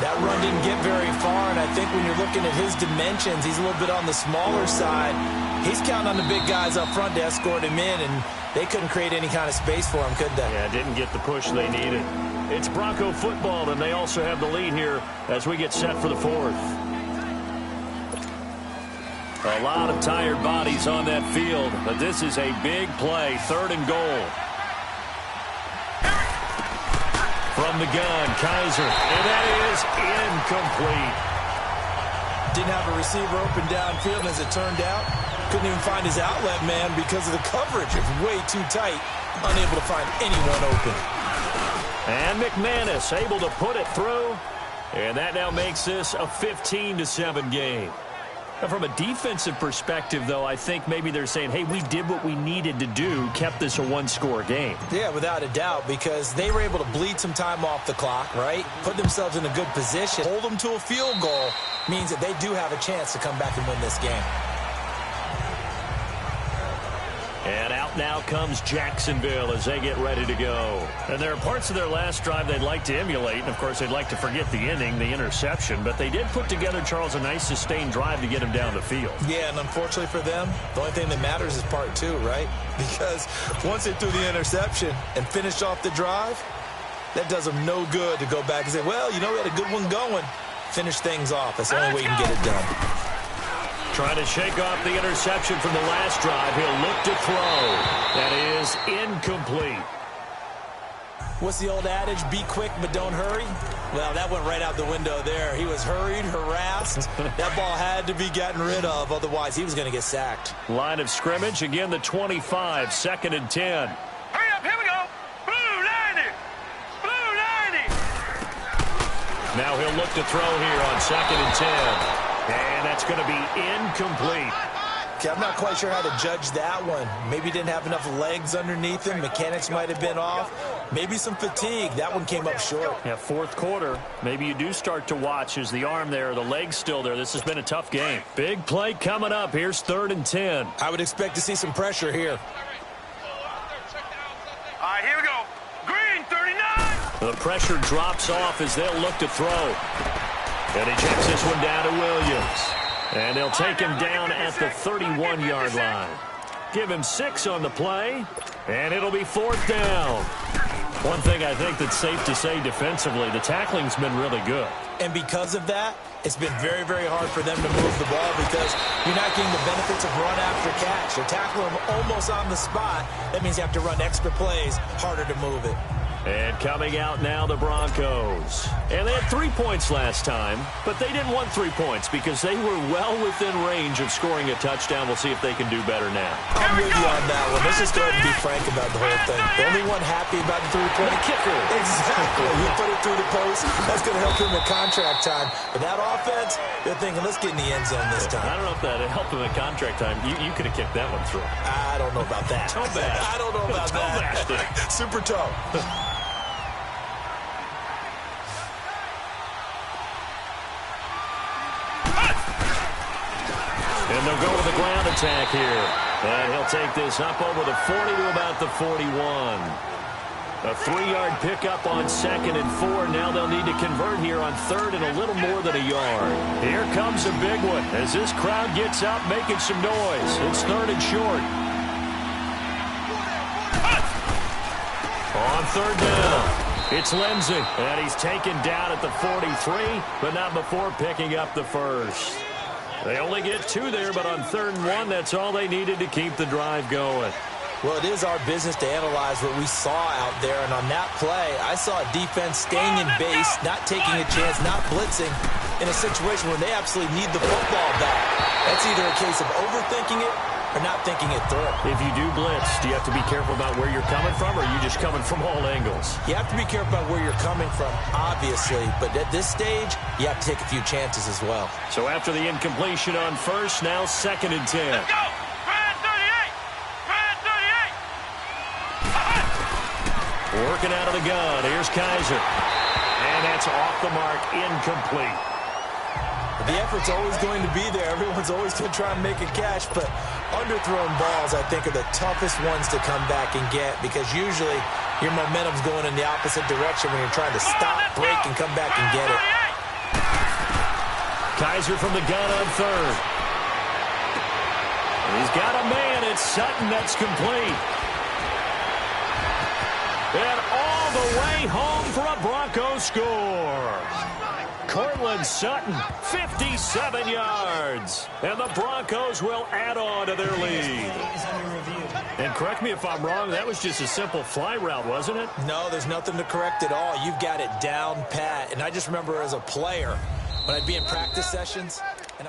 That run didn't get very far, and I think when you're looking at his dimensions, he's a little bit on the smaller side. He's counting on the big guys up front to escort him in, and they couldn't create any kind of space for him, could they? Yeah, didn't get the push they needed. It's Bronco football, and they also have the lead here as we get set for the 4th. A lot of tired bodies on that field, but this is a big play, 3rd and goal. From the gun, Kaiser, and that is incomplete. Didn't have a receiver open downfield, and as it turned out, couldn't even find his outlet man because of the coverage. It's way too tight, unable to find anyone open. And McManus able to put it through, and that now makes this a 15-7 game. Now, from a defensive perspective, though, I think maybe they're saying, hey, we did what we needed to do, kept this a 1-score game. Yeah, without a doubt, because they were able to bleed some time off the clock, right? Put themselves in a good position. Hold them to a field goal means that they do have a chance to come back and win this game. And out now comes Jacksonville as they get ready to go. And there are parts of their last drive they'd like to emulate. And, of course, they'd like to forget the inning, the interception. But they did put together, Charles, a nice sustained drive to get him down the field. Yeah, and unfortunately for them, the only thing that matters is part two, right? Because once they threw the interception and finished off the drive, that does them no good to go back and say, well, you know, we had a good one going. Finish things off. That's the only way you can get it done. Trying to shake off the interception from the last drive. He'll look to throw. That is incomplete. What's the old adage? Be quick, but don't hurry. Well, that went right out the window there. He was hurried, harassed. That ball had to be gotten rid of. Otherwise, he was going to get sacked. Line of scrimmage. Again, the 25. 2nd and 10. Hurry up, here we go. Blue 90. Blue 90. Now he'll look to throw here on 2nd and 10. And that's going to be incomplete. Okay, I'm not quite sure how to judge that one. Maybe he didn't have enough legs underneath him. Mechanics might have been off. Maybe some fatigue. That one came up short. Yeah, 4th quarter. Maybe you do start to watch as the arm there, the leg's still there. This has been a tough game. Big play coming up. Here's 3rd and 10. I would expect to see some pressure here. All right, here we go. Green 39. The pressure drops off as they'll look to throw. And he checks this one down to Williams. And they'll take him down at the 31-yard line. Give him 6 on the play, and it'll be 4th down. One thing I think that's safe to say defensively, the tackling's been really good. And because of that, it's been very, very hard for them to move the ball because you're not getting the benefits of run after catch. They're tackling them almost on the spot. That means you have to run extra plays, harder to move it. And coming out now, the Broncos. And they had 3 points last time, but they didn't want 3 points because they were well within range of scoring a touchdown. We'll see if they can do better now. I'm with you on that one. Let's just go ahead and be frank about the whole thing. The only one happy about the 3-point kicker. Exactly. You put it through the post. That's going to help him at contract time. But that offense, they're thinking, let's get in the end zone this time. I don't know if that helped him at contract time. You could have kicked that one through. I don't know about that. Toe bash. I don't know about that. Super toe. And they'll go with the ground attack here. And he'll take this up over the 40 to about the 41. A 3-yard pickup on 2nd and 4. Now they'll need to convert here on 3rd and a little more than a yard. Here comes a big one as this crowd gets up making some noise. It's 3rd and short. On 3rd down, it's Lindsey. And he's taken down at the 43, but not before picking up the first. They only get 2 there, but on 3rd and 1, that's all they needed to keep the drive going. Well, it is our business to analyze what we saw out there, and on that play, I saw a defense staying in base, not taking a chance, not blitzing, in a situation where they absolutely need the football back. That's either a case of overthinking it or not thinking it through. If you do blitz, do you have to be careful about where you're coming from, or are you just coming from all angles? You have to be careful about where you're coming from, obviously, but at this stage, you have to take a few chances as well. So after the incompletion on 1st, now 2nd and 10. Let's go. Brad 38. Brad 38. Working out of the gun. Here's Kaiser. And that's off the mark, incomplete. The effort's always going to be there. Everyone's always going to try and make a catch, but underthrown balls, I think, are the toughest ones to come back and get because usually your momentum's going in the opposite direction when you're trying to stop, break, and come back and get it. Kaiser from the gun on 3rd. He's got a man. It's Sutton. That's complete. And all the way home for a Bronco score. Cortland Sutton, 57 yards. And the Broncos will add on to their lead. And correct me if I'm wrong, that was just a simple fly route, wasn't it? No, there's nothing to correct at all. You've got it down pat. And I just remember as a player, when I'd be in practice sessions, and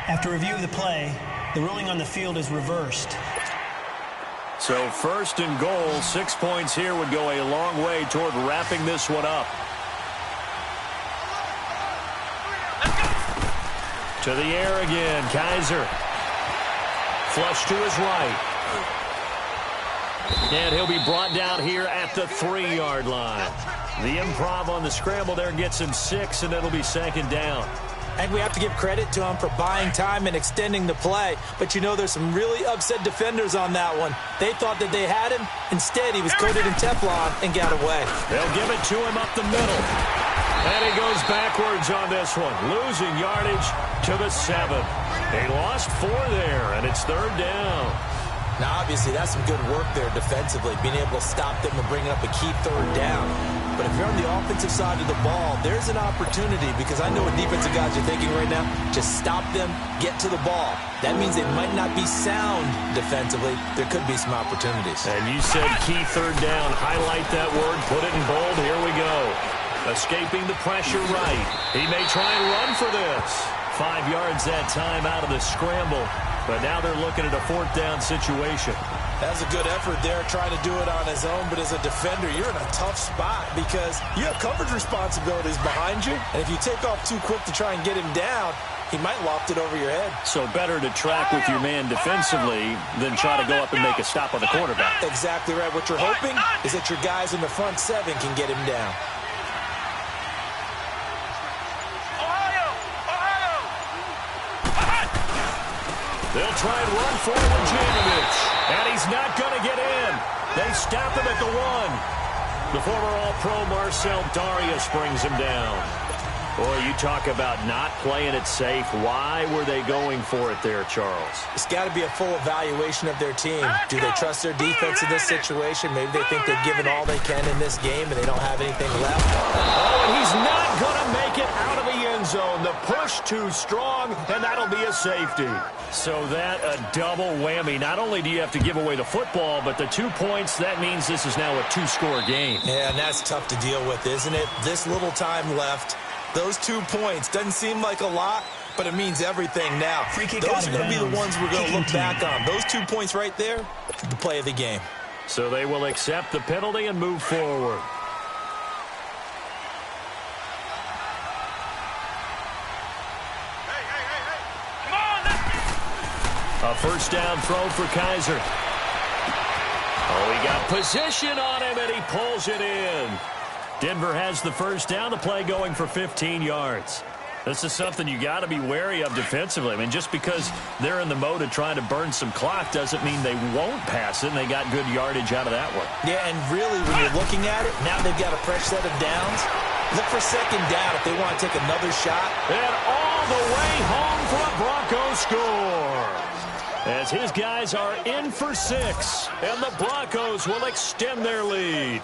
After review of the play, the ruling on the field is reversed. So 1st and goal, 6 points here would go a long way toward wrapping this one up. To the air again, Kaiser. Flush to his right. And he'll be brought down here at the 3-yard line. The improv on the scramble there gets him 6, and it'll be 2nd down. I think we have to give credit to him for buying time and extending the play. But you know, there's some really upset defenders on that one. They thought that they had him. Instead, he was coated in Teflon and got away. They'll give it to him up the middle. And he goes backwards on this one, losing yardage to the 7. They lost 4 there, and it's 3rd down. Now, obviously, that's some good work there defensively, being able to stop them and bringing up a key 3rd down. But if you're on the offensive side of the ball, there's an opportunity, because I know what defensive guys are thinking right now. Just stop them, get to the ball. That means they might not be sound defensively. There could be some opportunities. And you said key 3rd down. Highlight that word, put it in bold. Here we go. Escaping the pressure right. He may try and run for this. 5 yards that time out of the scramble. But now they're looking at a 4th down situation. That's a good effort there, trying to do it on his own. But as a defender, you're in a tough spot because you have coverage responsibilities behind you. And if you take off too quick to try and get him down, he might loft it over your head. So better to track with your man defensively than try to go up and make a stop on the quarterback. Exactly right. What you're hoping is that your guys in the front 7 can get him down. They'll try and run forward Janovich. And he's not going to get in. They stop him at the 1. The former All-Pro Marcel Darius brings him down. Boy, you talk about not playing it safe. Why were they going for it there, Charles? It's got to be a full evaluation of their team. Do they trust their defense in this situation? Maybe they think they've given all they can in this game and they don't have anything left. Oh, and he's not going to make it out of the end zone. The push too strong, and that'll be a safety. So that a double whammy. Not only do you have to give away the football, but the 2 points, that means this is now a 2-score game. Yeah, and that's tough to deal with, isn't it? This little time left. Those 2 points doesn't seem like a lot, but it means everything now. Those are going to be the ones we're going to look back on. Those 2 points right there, the play of the game. So they will accept the penalty and move forward. A 1st down throw for Kaiser. Oh, he got position on him, and he pulls it in. Denver has the 1st down, the play going for 15 yards. This is something you got to be wary of defensively. I mean, just because they're in the mode of trying to burn some clock doesn't mean they won't pass it, and they got good yardage out of that one. Yeah, and really, when you're looking at it, now they've got a fresh set of downs. Look for 2nd down if they want to take another shot. And all the way home for a Broncos score. As his guys are in for 6, and the Broncos will extend their lead.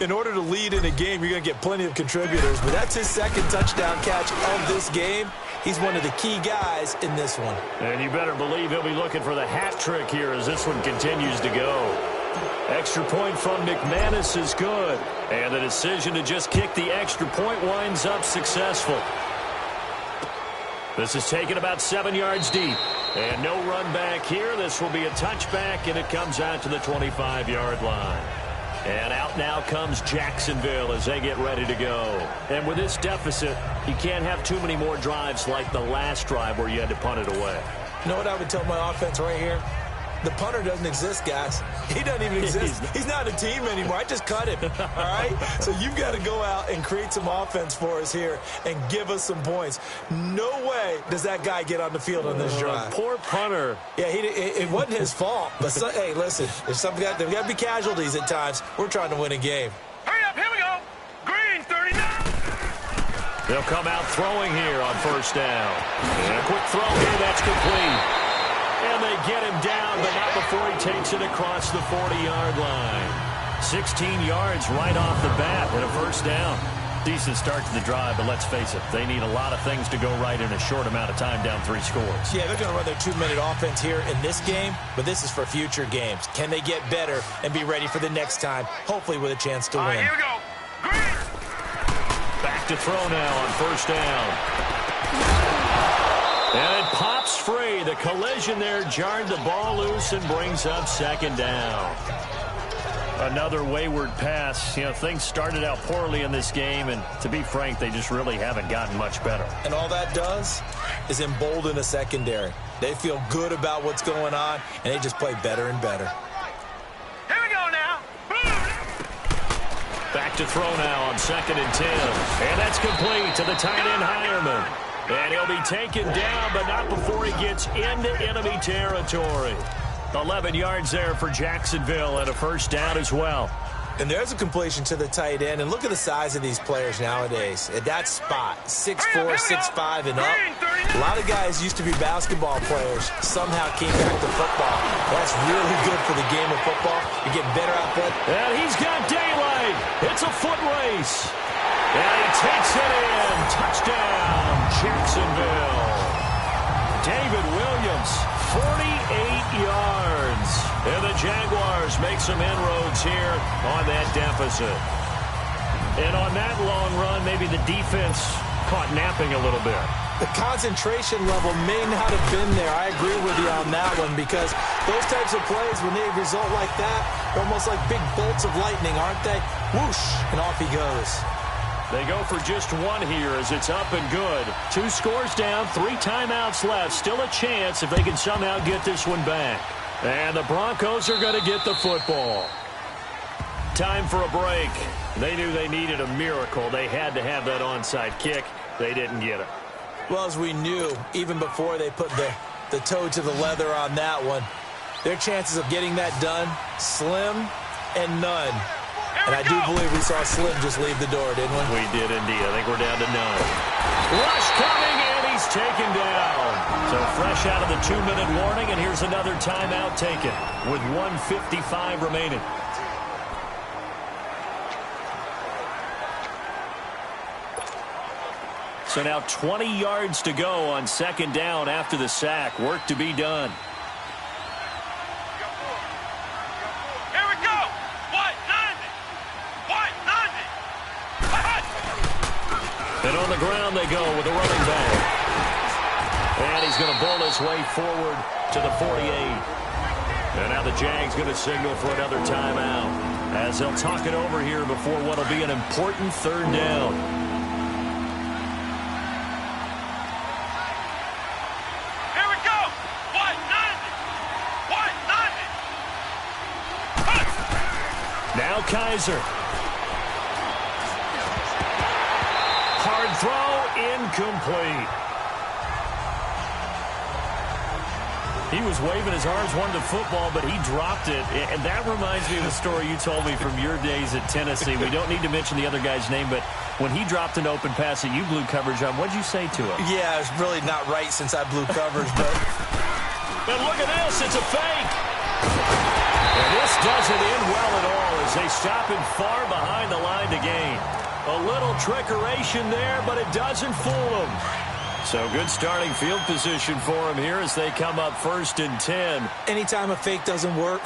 In order to lead in a game, you're going to get plenty of contributors, but that's his 2nd touchdown catch of this game. He's one of the key guys in this one. And you better believe he'll be looking for the hat trick here as this one continues to go. Extra point from McManus is good. And the decision to just kick the extra point winds up successful. This is taken about 7 yards deep. And no run back here. This will be a touchback, and it comes out to the 25-yard line. And out now comes Jacksonville as they get ready to go. And with this deficit, you can't have too many more drives like the last drive where you had to punt it away. You know what I would tell my offense right here? The punter doesn't exist, guys. He doesn't even exist. He's not a team anymore. I just cut him, all right? So you've got to go out and create some offense for us here and give us some points. No way does that guy get on the field on this drive. Poor punter. Yeah, it wasn't his fault. But, hey, listen, there's got to be casualties at times. We're trying to win a game. Hurry up, here we go. Green 39. They'll come out throwing here on 1st down. And a quick throw here, that's complete. And they get him down, but not before he takes it across the 40-yard line. 16 yards right off the bat and a 1st down. Decent start to the drive, but let's face it, they need a lot of things to go right in a short amount of time, down 3 scores. Yeah, they're going to run their 2-minute offense here in this game, but this is for future games. Can they get better and be ready for the next time, hopefully with a chance to win? Here we go. Green. Back to throw now on 1st down. And it pops free. The collision there jarred the ball loose and brings up 2nd down. Another wayward pass. You know, things started out poorly in this game, and to be frank, they just really haven't gotten much better. And all that does is embolden a secondary. They feel good about what's going on, and they just play better and better. Here we go now. Back to throw now on 2nd and 10. And that's complete to the tight end, Hireman. And he'll be taken down, but not before he gets into enemy territory. 11 yards there for Jacksonville and a first down as well. And there's a completion to the tight end. And look at the size of these players nowadays. At that spot, 6'4", 6'5", and up. A lot of guys used to be basketball players. Somehow came back to football. That's really good for the game of football. You get better athletic. And he's got daylight. It's a foot race. And he takes it in. Touchdown, Jacksonville. David Williams, 48 yards. And the Jaguars make some inroads here on that deficit. And on that long run, maybe the defense caught napping a little bit. The concentration level may not have been there. I agree with you on that one, because those types of plays, when they result like that, they're almost like big bolts of lightning, aren't they? Whoosh, and off he goes. They go for just one here as it's up and good. 2 scores down, 3 timeouts left. Still a chance if they can somehow get this one back. And the Broncos are going to get the football. Time for a break. They knew they needed a miracle. They had to have that onside kick. They didn't get it. Well, as we knew, even before they put the toe to the leather on that one, their chances of getting that done, slim and none. And I do believe we saw Slim just leave the door, didn't we? We did indeed. I think we're down to none. Rush coming, and he's taken down. So fresh out of the 2-minute warning, and here's another timeout taken with 1:55 remaining. So now 20 yards to go on 2nd down after the sack. Work to be done. And on the ground they go with the running back. And he's going to bull his way forward to the 48. And now the Jags going to signal for another timeout as they'll talk it over here before what will be an important 3rd down. Here we go. Now Kaiser. Hard throw, incomplete. He was waving his arms, wanted the football, but he dropped it. And that reminds me of a story you told me from your days at Tennessee. We don't need to mention the other guy's name, but when he dropped an open pass that you blew coverage on, what'd you say to him? Yeah, it's really not right since I blew coverage, but... And look at this, it's a fake. And this doesn't end well at all as they stop him far behind the line to gain. A little trickeration there, but it doesn't fool him. So good starting field position for him here as they come up 1st and 10. Anytime a fake doesn't work,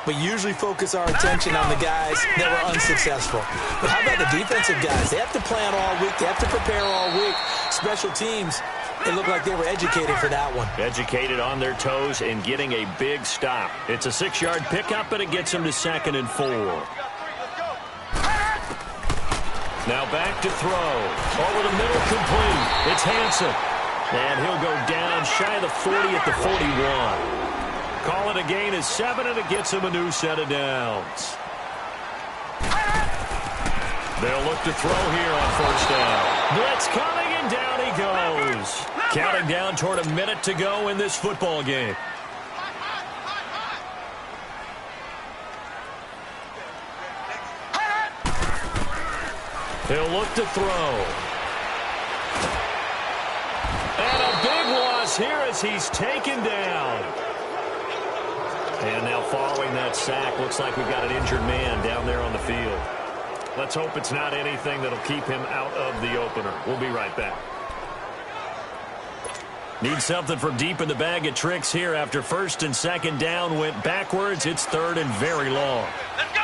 we usually focus our attention on the guys that were unsuccessful. But how about the defensive guys? They have to plan all week. They have to prepare all week. Special teams, it looked like they were educated for that one. Educated on their toes and getting a big stop. It's a 6-yard pickup, but it gets them to 2nd and 4. Now back to throw. Over the middle, complete. It's Hansen. And he'll go down shy of the 40 at the 41. Call it a gain of 7, and it gets him a new set of downs. They'll look to throw here on 1st down. Blitz coming, and down he goes. Counting down toward a minute to go in this football game. He'll look to throw. And a big loss here as he's taken down. And now following that sack, looks like we've got an injured man down there on the field. Let's hope it's not anything that'll keep him out of the opener. We'll be right back. Need something from deep in the bag of tricks here after 1st and 2nd down went backwards. It's 3rd and very long. Let's go.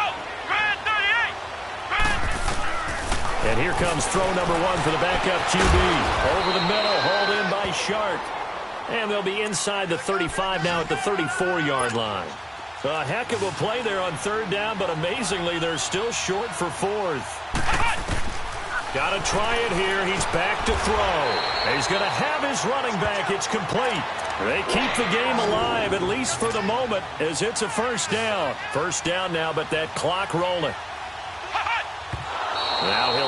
And here comes throw number 1 for the backup QB. Over the middle, hauled in by Shark. And they'll be inside the 35 now at the 34-yard line. A heck of a play there on 3rd down, but amazingly, they're still short for 4th. Got to try it here. He's back to throw. He's going to have his running back. It's complete. They keep the game alive, at least for the moment, as it's a 1st down. 1st down now, but that clock rolling.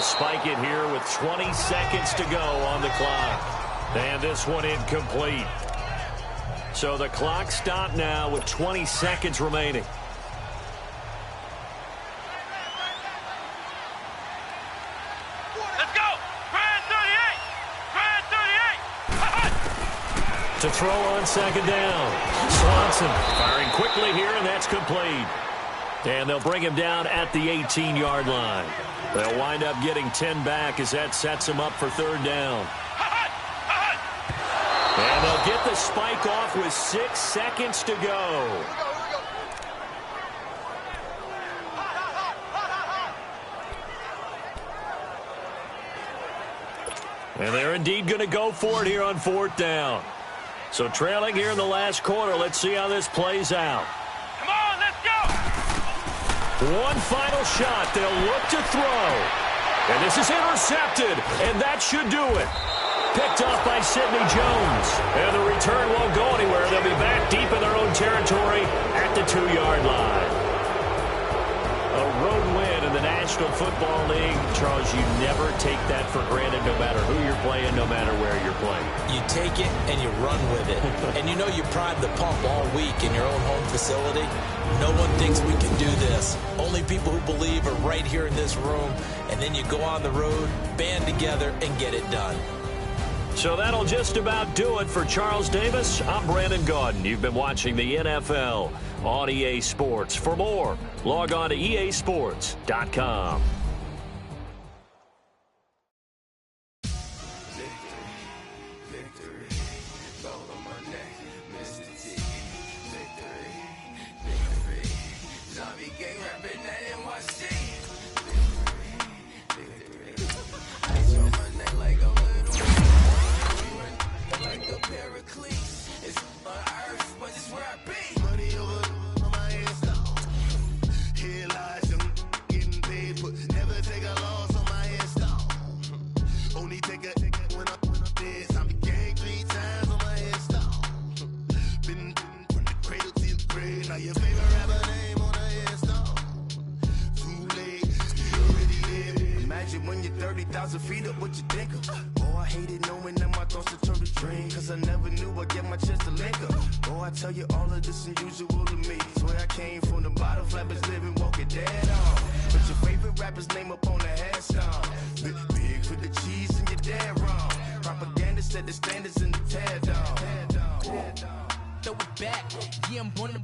They'll spike it here with 20 seconds to go on the clock. And this one incomplete. So the clock stopped now with 20 seconds remaining. Let's go! Grand 38! Grand 38! To throw on second down. Swanson firing quickly here, and that's complete. And they'll bring him down at the 18-yard line. They'll wind up getting 10 back as that sets them up for third down. And they'll get the spike off with 6 seconds to go. And they're indeed going to go for it here on fourth down. So trailing here in the last quarter. Let's see how this plays out. Come on, let's go! One final shot. They'll look to throw. And this is intercepted. And that should do it. Picked off by Sidney Jones. And the return won't go anywhere. They'll be back deep in their own territory at the 2-yard line. A road win in the National Football League. Charles, you never take that for granted no matter who you're playing, no matter where you're playing. You take it and you run with it. And you know you prime the pump all week in your own home facility. No one thinks we can do this. Only people who believe are right here in this room. And then you go on the road, band together, and get it done. So that'll just about do it for Charles Davis. I'm Brandon Gaudin. You've been watching the NFL on EA Sports. For more, log on to easports.com. When you're 30,000 feet up, what you think of? Oh, I hated knowing that my thoughts would turn to dream, cause I never knew I'd get my chance to link up. Oh, I tell you all of this unusual to me. Swear I came from the bottom, flappers living, walking dead off. Put your favorite rapper's name up on the headstone. Big for the cheese and you're dead wrong. Propaganda set the standards in the tear down. Throw it back, yeah, I'm born to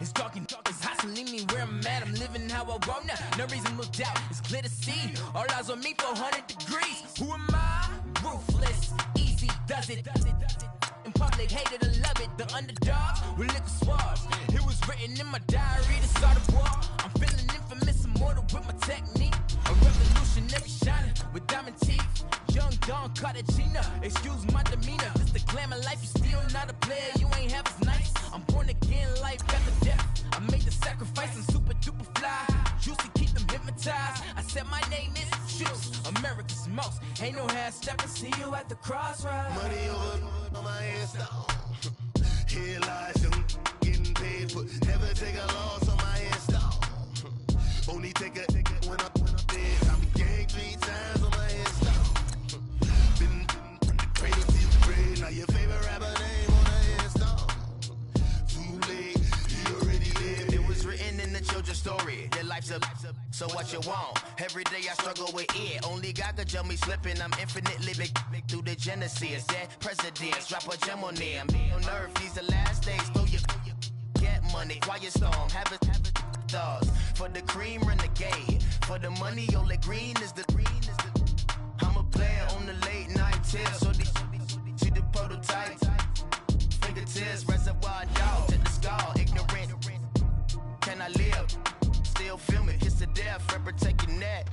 it's talking, it's hot, so leave me where I'm at. I'm living how I want now, no reason to doubt. It's clear to see, all eyes on me, 400 degrees. Who am I? Ruthless, easy, does it. In public, hate it or love it. The underdogs with liquor swabs. It was written in my diary to start a war. I'm feeling infamous, immortal with my technique. A revolutionary shining with diamond teeth. Young Don Cartagena, excuse my demeanor. This the glamour life, you still not a player, you ain't half as nice. I'm born again, life after death. I made the sacrifice, I'm super duper fly. Juicy, keep them hypnotized. I said my name is Juice, America's most. Ain't no half stepping, see you at the crossroads. Money over on my headstone. Here lies young, getting paid, but never take a loss on my headstone. Only take a when I'm dead. I'm gang 3 times on my headstone. Been from the cradle to the grave. Now your favorite rapper name on the headstone. Too late, you already lived. It was written in the children's story. Your life's a so what you want. Every day I struggle with it. Only God could jump me slipping. I'm infinitely big through the genesis. That presidents drop a gem on them. On earth, these the last days. Throw your get money. Quiet storm. Have it dogs. For the cream, renegade. For the money, only green is the I'm a player on the late night tips. So see the prototype. Fingertips, reservoir dog. To the skull, ignorant. Can I live? Still film it. Kiss to death, forever take your neck.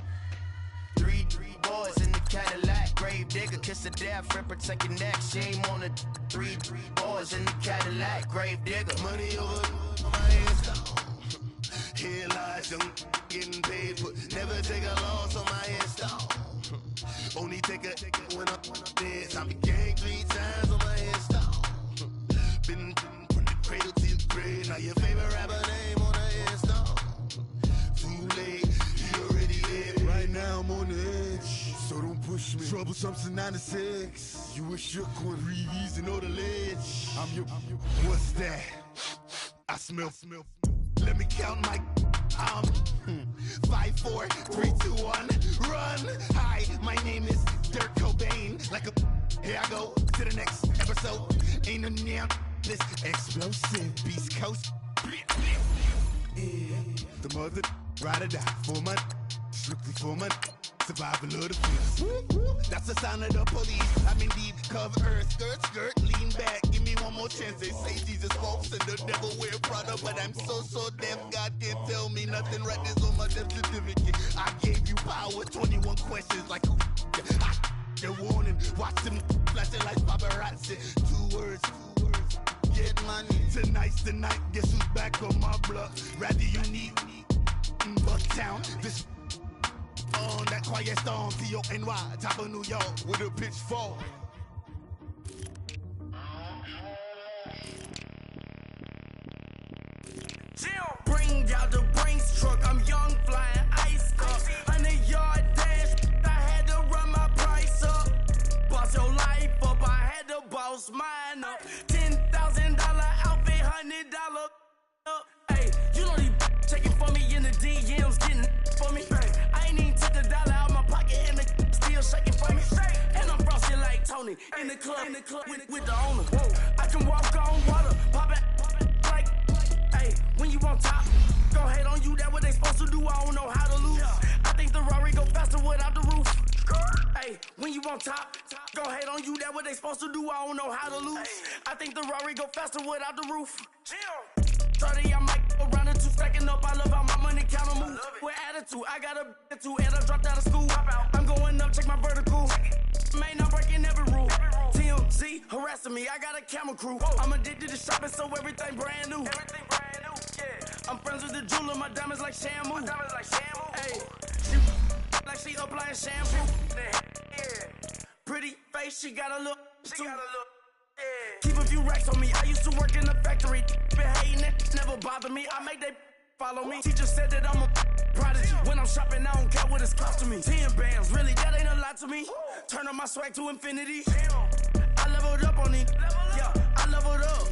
3 boys in the Cadillac. Grave digger, kiss to death, forever take your neck. Shame on the 3 boys in the Cadillac. Grave digger. Money over on my headstone. Here lies young, getting paid, but never take a loss on my headstone. Only take a when I'm dead. I'm gang 3 times on my headstone. Been from the cradle to the grave. Now your favorite rapper name on the headstone. Too late, you already lived. Right now I'm on the edge. Troublesome since 96. You a shook one, reason or the ledge. I'm your. What's that? I smell. Let me count my. 5, 4, 3, 2, 1, run. Hi, my name is Dirk Cobain. Like a. Here I go to the next episode. Ain't no damn this explosive Beast Coast. The mother ride or die for my. Strictly for my. Survival of the fittest. That's the sound of the police. I'm indeed cover earth, skirt, lean back. Give me one more chance. They say Jesus walks and the devil wear Prada, but I'm so deaf. God can't tell me nothing. Right this on my death certificate. I gave you power. 21 questions like the warning. Watch them flashing like paparazzi. 2 words. Get money. Tonight's the night. Guess who's back on my block? Rather unique. Bucktown. This. On that quiet storm, T-O-N-Y, top of New York, with a pitchfork. Bring out the Brinks truck, I'm young, flying ice up. 100-yard dash, I had to run my price up. Boss your life up, I had to boss mine up. $10,000 outfit, $100 up. Hey, you know these checking for me in the DMs, getting for me. I ain't even took $1 out my pocket and the still shaking for me. And I'm frosty like Tony in the club with the owner. I can walk on water, pop it like, hey, when you on top, go ahead on you, that what they supposed to do, I don't know how to lose. I think the Rari go faster without the roof. Hey, when you on top, go ahead on you, that what they supposed to do, I don't know how to lose. I think the Rari go faster without the roof. 30, I might go around the 2 stacking up. I love how my money counter move. With attitude, I got a attitude, and I dropped out of school. I'm going up, check my vertical. Man, I'm breaking every rule. TMZ harassing me, I got a camera crew. I'm addicted to shopping, so everything brand new. I'm friends with the jeweler, my diamonds like Shamu. Hey, she like she applying shampoo. Pretty face, she got a look. Keep a few racks on me. I used to work in the factory. Been hating it, never bother me. I make they follow me. Teacher said that I'm a prodigy. When I'm shopping, I don't care what it's costing me. 10 bands, really, that ain't a lot to me. Turn on my swag to infinity. I leveled up on these. Yeah, I leveled up.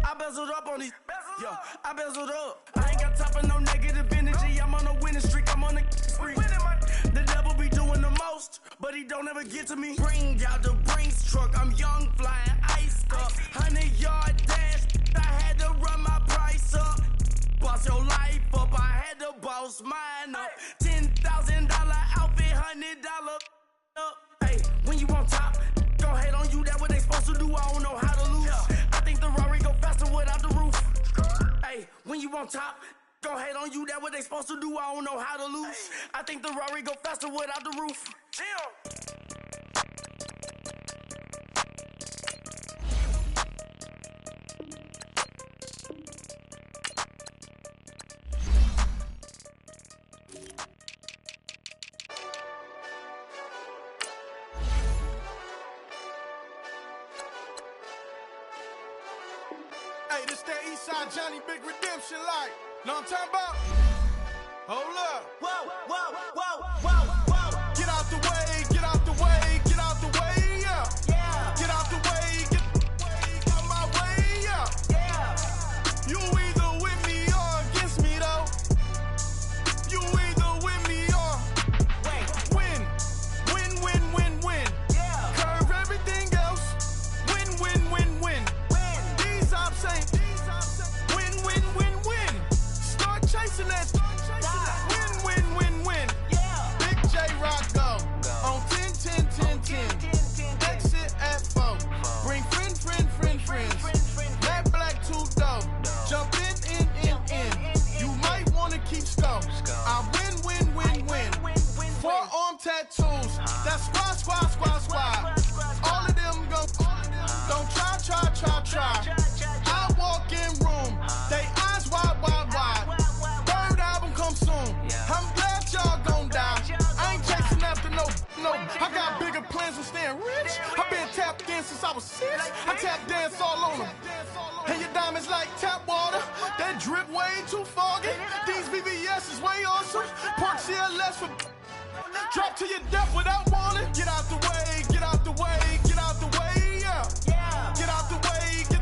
I bezeled up on these. Yeah, I bezeled up. I ain't got time for no negative energy. I'm on a winning streak. I'm on a spree. The devil be doing the most, but he don't ever get to me. Bring out the Brinks truck. I'm young, flying ice up. 100-yard dash. I had to run my price up. Boss your life up. I had to boss mine up. $10,000 outfit, $100 up. Hey, when you on top, go ahead on you. That what they supposed to do. I don't know how to lose. I think the Rari go faster without the roof. Hey, when you on top, go ahead on you. That what they supposed to do. I don't know how to lose. I think the Rari go faster without the roof. Hey, this that Eastside Johnny Big Redemption like. Know what I'm talking about? Hold up. Whoa, whoa, whoa, whoa, whoa. Get out the way, get out the way, get out the way, yeah. Get out the way, get out my way, yeah. You either with me or against me, though. You either with me or win. Win. Curve everything else. Win. These ops ain't win. Start chasing that. Win. Big J Rock go on 10. Exit at 4. Bring friends. Matt Black 2 dope. Jump in. You might wanna keep score. I win. Forearm tattoos. That's squad. All of them go. Don't try. I walk in room. They eyes wide. Third album come soon. I'm glad y'all gon' die. I ain't chasing after no. I got bigger plans than staying rich. I've been tapped in since I was 6. I tap dance all on them. And your diamonds like tap water. That drip way too foggy. These VVS is way awesome. Park CLS for Drop to your death without warning. Get out the way, get out the way, get out the way, yeah. Get out the way, get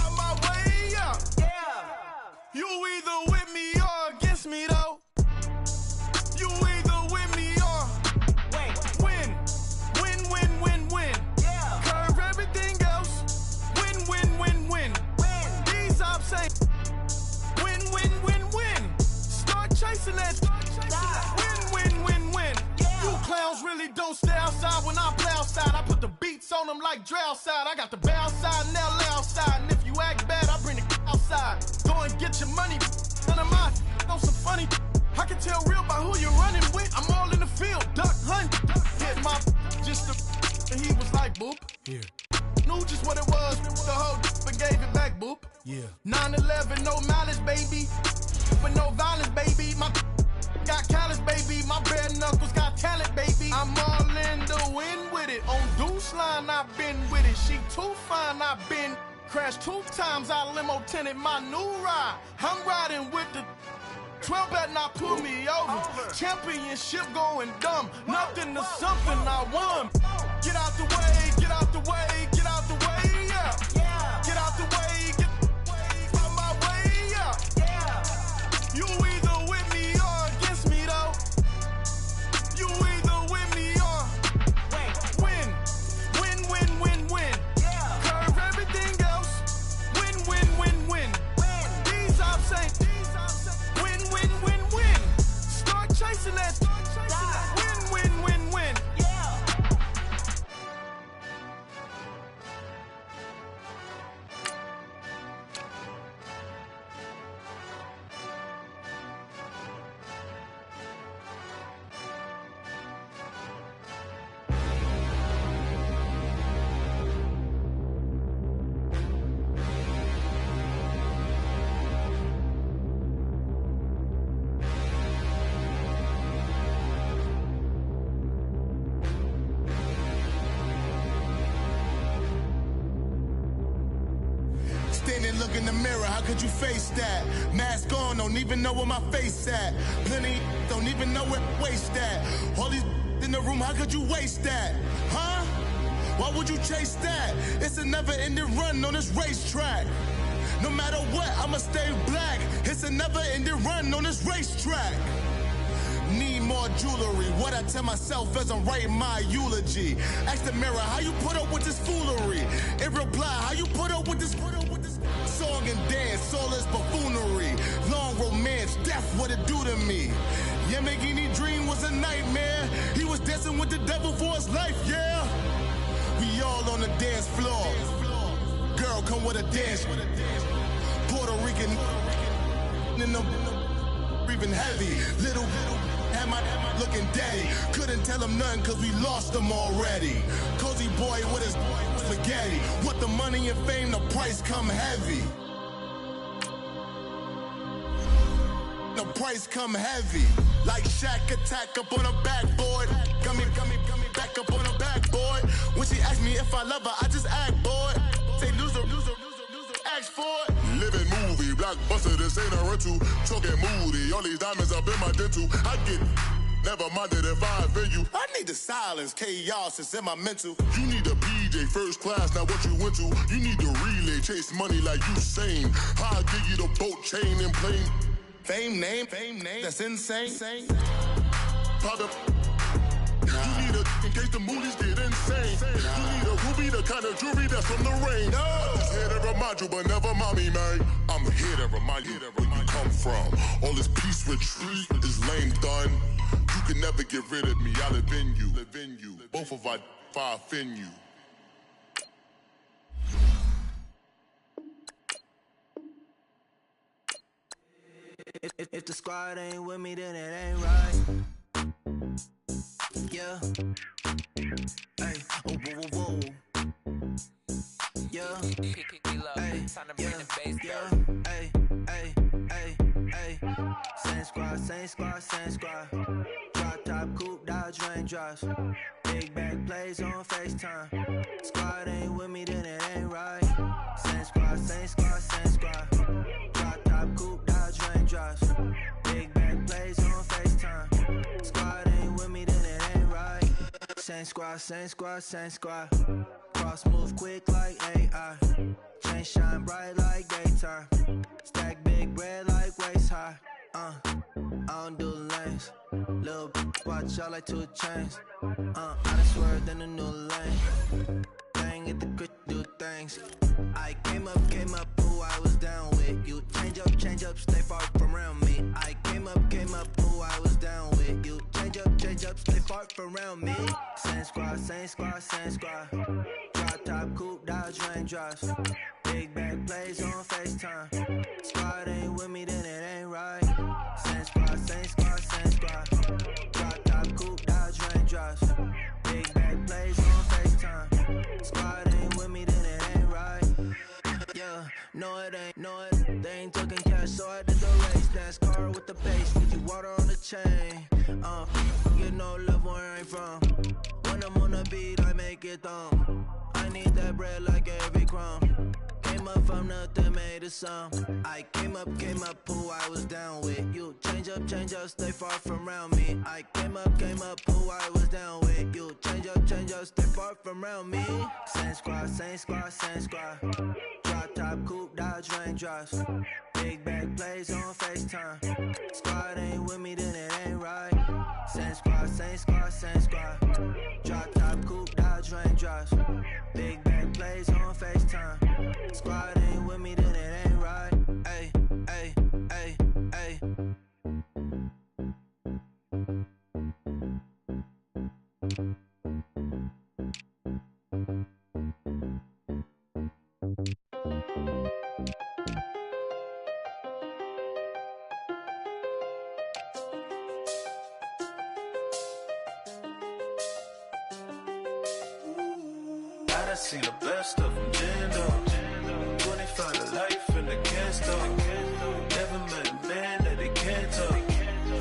out my way, yeah. You either with me or against me, though. You either with me or win. Win, win, win, win. Curve everything else. Win, win, win, win. These ops say win, win, win, win. Start chasing that. Win, win, win, win. You clowns really don't stay outside when I play outside. I put the beats on them like Dre outside. I got the bow side and they'll lay outside. And if you act bad, I bring the outside. Go and get your money. None of mine. Know some funny. I can tell real by who you're running with. I'm all in the field. Duck hunt. Hit my just and he was like, boop. Here. Knew just what it was. The whole and gave it back, boop. Yeah. 9/11, no malice, baby. But no violence, baby. My got callous, baby. My bare knuckles got talent, baby. I'm all in the wind with it. On Deuce line, I've been with it. She too fine, I've been crashed 2 times. I limo tinted my new ride. I'm riding with the 12 better not pull me over. Championship going dumb. Nothing to something I won. Get out the way, get out the way, get out the way, yeah. Get out the way, get out my way, yeah. You either with me or against me, though. You either with me or win. Win, win, win, win. Curve everything else. Win, win, win, win. These ops ain't win, win, win, win. Start chasing that. Win, win, win, win. Standing, look in the mirror, how could you face that? Mask on, don't even know where my face at. Plenty, don't even know where waist at. All these in the room, how could you waste that? Huh? Why would you chase that? It's a never-ending run on this racetrack. No matter what, I'ma stay black. It's a never-ending run on this racetrack. Need more jewelry. What I tell myself as I'm writing my eulogy. Ask the mirror, how you put up with this foolery? It reply, how you put up with this song and dance, soulless buffoonery. Long romance, death, what it do to me? Yamagini dream was a nightmare. He was dancing with the devil for his life, yeah. We all on the dance floor. Girl, come with a dance. Puerto Rican in the breathing heavy. Little had my looking daddy. Couldn't tell him nothing cause we lost him already. Cozy boy with his spaghetti. With the money and fame, the price come heavy. The price come heavy. Like Shaq attack up on a backboard. Got me back up on a backboard. When she asked me if I love her, I just act bored. Say loser, ask for it. Living movie, blockbuster, this ain't a rental. Talking moody, all these diamonds up in my dental. I get never minded if I offend you. I need the silence, chaos is in my mental. You need a PJ first class, not what you went to. You need the relay, chase money like you sane. I'll give you the boat, chain, and plane. Fame name, that's insane. Private. You need a in case the movies get insane. You need a ruby, the kind of jewelry that's from the rain. No. I'm just here to remind you, but never mommy, man. I'm here to remind you where you come from. All this peace retreat is lame done. You can never get rid of me. I live in you. Both of our if I offend you. If the squad ain't with me, then it ain't right. Yeah. Hey. Oh, whoa, whoa, whoa. Yeah. Hey. Yeah. Hey. Hey. Hey. Hey. Same squad. Drop top, coupe, Dodge raindrops. Big back plays on FaceTime. Squad ain't with me, then it ain't right. Same squad. Drop top, coupe, Dodge raindrops. Big back plays on FaceTime. Squad ain't with same squad, same squad, same squad. Cross move quick like AI. Chain shine bright like daytime. Stack big bread like waist high. I don't do lanes. Little watch out like 2 chains. I done swerved in a new lane. Bang at the crit, do things. I came up, who I was down with. You change up, stay far from around me. I came up, who I was down with. You change up, stay far from around me. Same squad, same squad, same squad. Drop top, coupe, Dodge raindrops. Big bag plays on FaceTime. Squad ain't with me, then it ain't right. Same squad, same squad, same squad. Drop top, coupe, Dodge raindrops. Big bag plays on FaceTime. Squad ain't with me, then it ain't right. Yeah, no it ain't, they ain't talking cash, so I did the race. NASCAR with the pace, need you water on the chain. You know love where I ain't from. When I'm on the beat, I make it thumb. I need that bread like every crumb. Came up from nothing, made a sum. I came up, who I was down with. You change up, stay far from around me. I came up, who I was down with. You change up, stay far from around me. Same squad, same squad, same squad. Drop top, coupe, Dodge raindrops. Big bag plays on FaceTime. Squad ain't with me, then it ain't right. Same squad, same squad, same squad. Drop top, coupe, Dodge raindrops. Big bag plays on FaceTime. Squad ain't with me, then it ain't right. Ay, ay, ay, ay. I done seen the best of them, jammed up. 25 to life and they can't stop. Never met a man that they can't talk.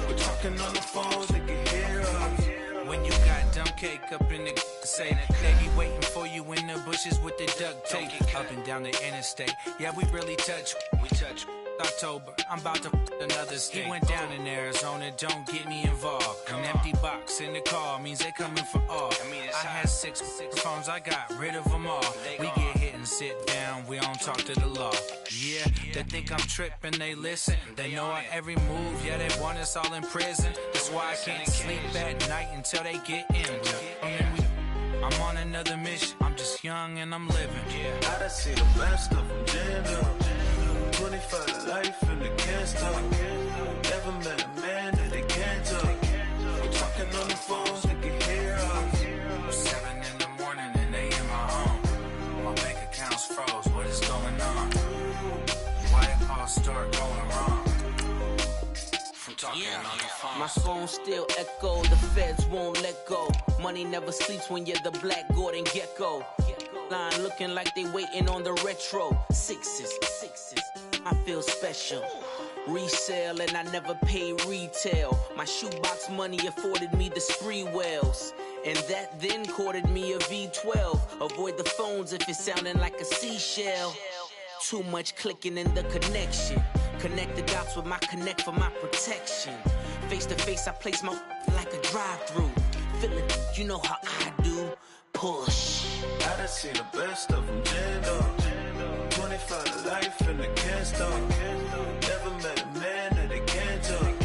We're talking on the phones, they can hear us. When you got dumb cake up in the say that they be waiting for you in the bushes with the duct tape. Up and down the interstate, yeah, we really touch. We touch. October, I'm about to another state. He went down in Arizona, don't get me involved. An empty box in the car means they coming for all. I had six phones, I got rid of them all. We get hit and sit down, we don't talk to the law. Yeah, they think I'm tripping, they listen. They know our every move, yeah, they want us all in prison. That's why I can't sleep at night until they get in. I'm on another mission, I'm just young and I'm living. I done seen the best of them, jammed up. 25 to life and they can't stop. Never met a man that they can't talk. We're talking on the phones, they can hear us. 7 in the morning and they in my home. My bank account's froze, what is going on? Why it all start going wrong? From talking on the phone. My phone still echo, the feds won't let go. Money never sleeps when you're the black Gordon Gecko. Line looking like they waiting on the retro. Sixes. I feel special. Resale and I never pay retail. My shoebox money afforded me the spree wells. And that then courted me a V12. Avoid the phones if it's sounding like a seashell. Too much clicking in the connection. Connect the dots with my connect for my protection. Face to face I place my like a drive-through. Feeling, you know how I do. Push. I done seen the best of them, jammed up. 25 to life and they can't stop. Never met a man that they can't talk.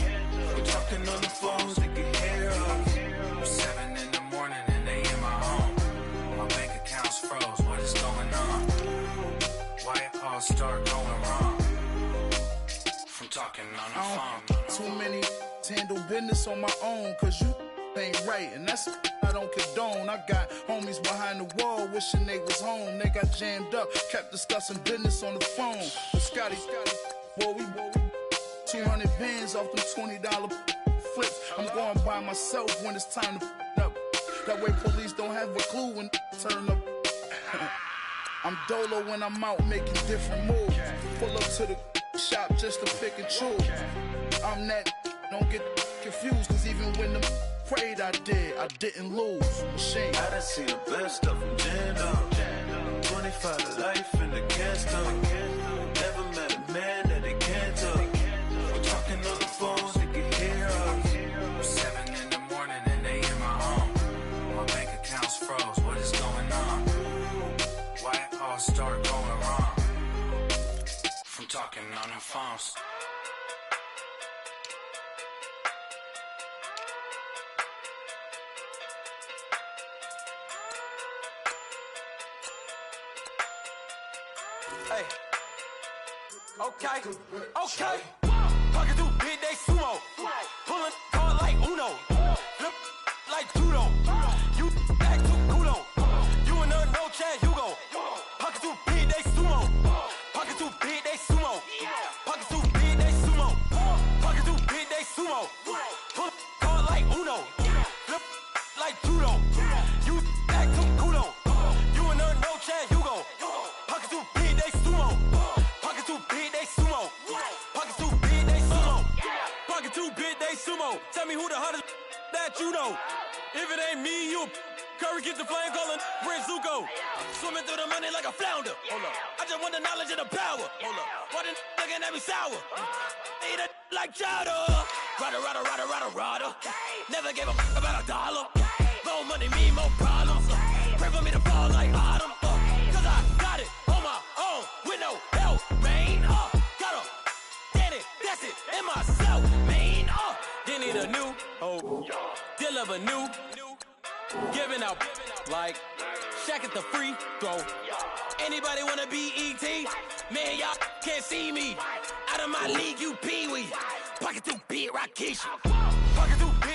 We're talking on the phones, they can hear us. 7 in the morning and they in my home. My bank account's froze, what is going on? Why it all start going wrong? From talking on the phone. Too many handle business on my own, cause you ain't right, and that's I don't condone. I got homies behind the wall wishing they was home. They got jammed up, kept discussing business on the phone. But Scotty, boy, we 200 bands off them $20 flips. I'm going by myself when it's time to up. That way police don't have a clue when turn up. I'm dolo when I'm out making different moves. Pull up to the shop just to pick and choose. I'm that, don't get confused, cause even when the prayed I didn't lose. Machine. I done seen the best of them, jammed up. 25 to life and they can't stop. Never met a man that they can't talk. We're talking on the phones, they can hear us. 7 in the morning and they in my home. My bank talking on the phones. Hey. Okay. Pocket too big, they sumo. Pulling card like Uno. Flip like judo. You act too culo. You and her no Chad Hugo. Pocket too big, they sumo. Pocket too big, they sumo. Pocket too big, they sumo. Pocket too big, they sumo. Pull card like Uno. Flip like judo. You act too culo. You and her no Chad Hugo. Pocket too big, they sumo. Pocket too big, they sumo. Pocket too big, they sumo. Pocket too big, they sumo. Tell me who the hottest that you know. If it ain't me, you Curry gets the flame calling Prince Zuko. Swimming through the money like a flounder. Hold up. I just want the knowledge and the power. Hold up. Why the looking at me sour? Eat it like chowder. Rada. Never gave a about $1. More money mean more problems. Pray for me to fall like autumn. Cause I got it on my own with no help, man. Gotta get it, that's it, in myself, man. They need a new hope, deal of a new, giving out like Shaq at the free throw. Anybody wanna be ET? Man, y'all can't see me. Out of my league, you pee-wee. Pocket too big, Rakesh. Pocket too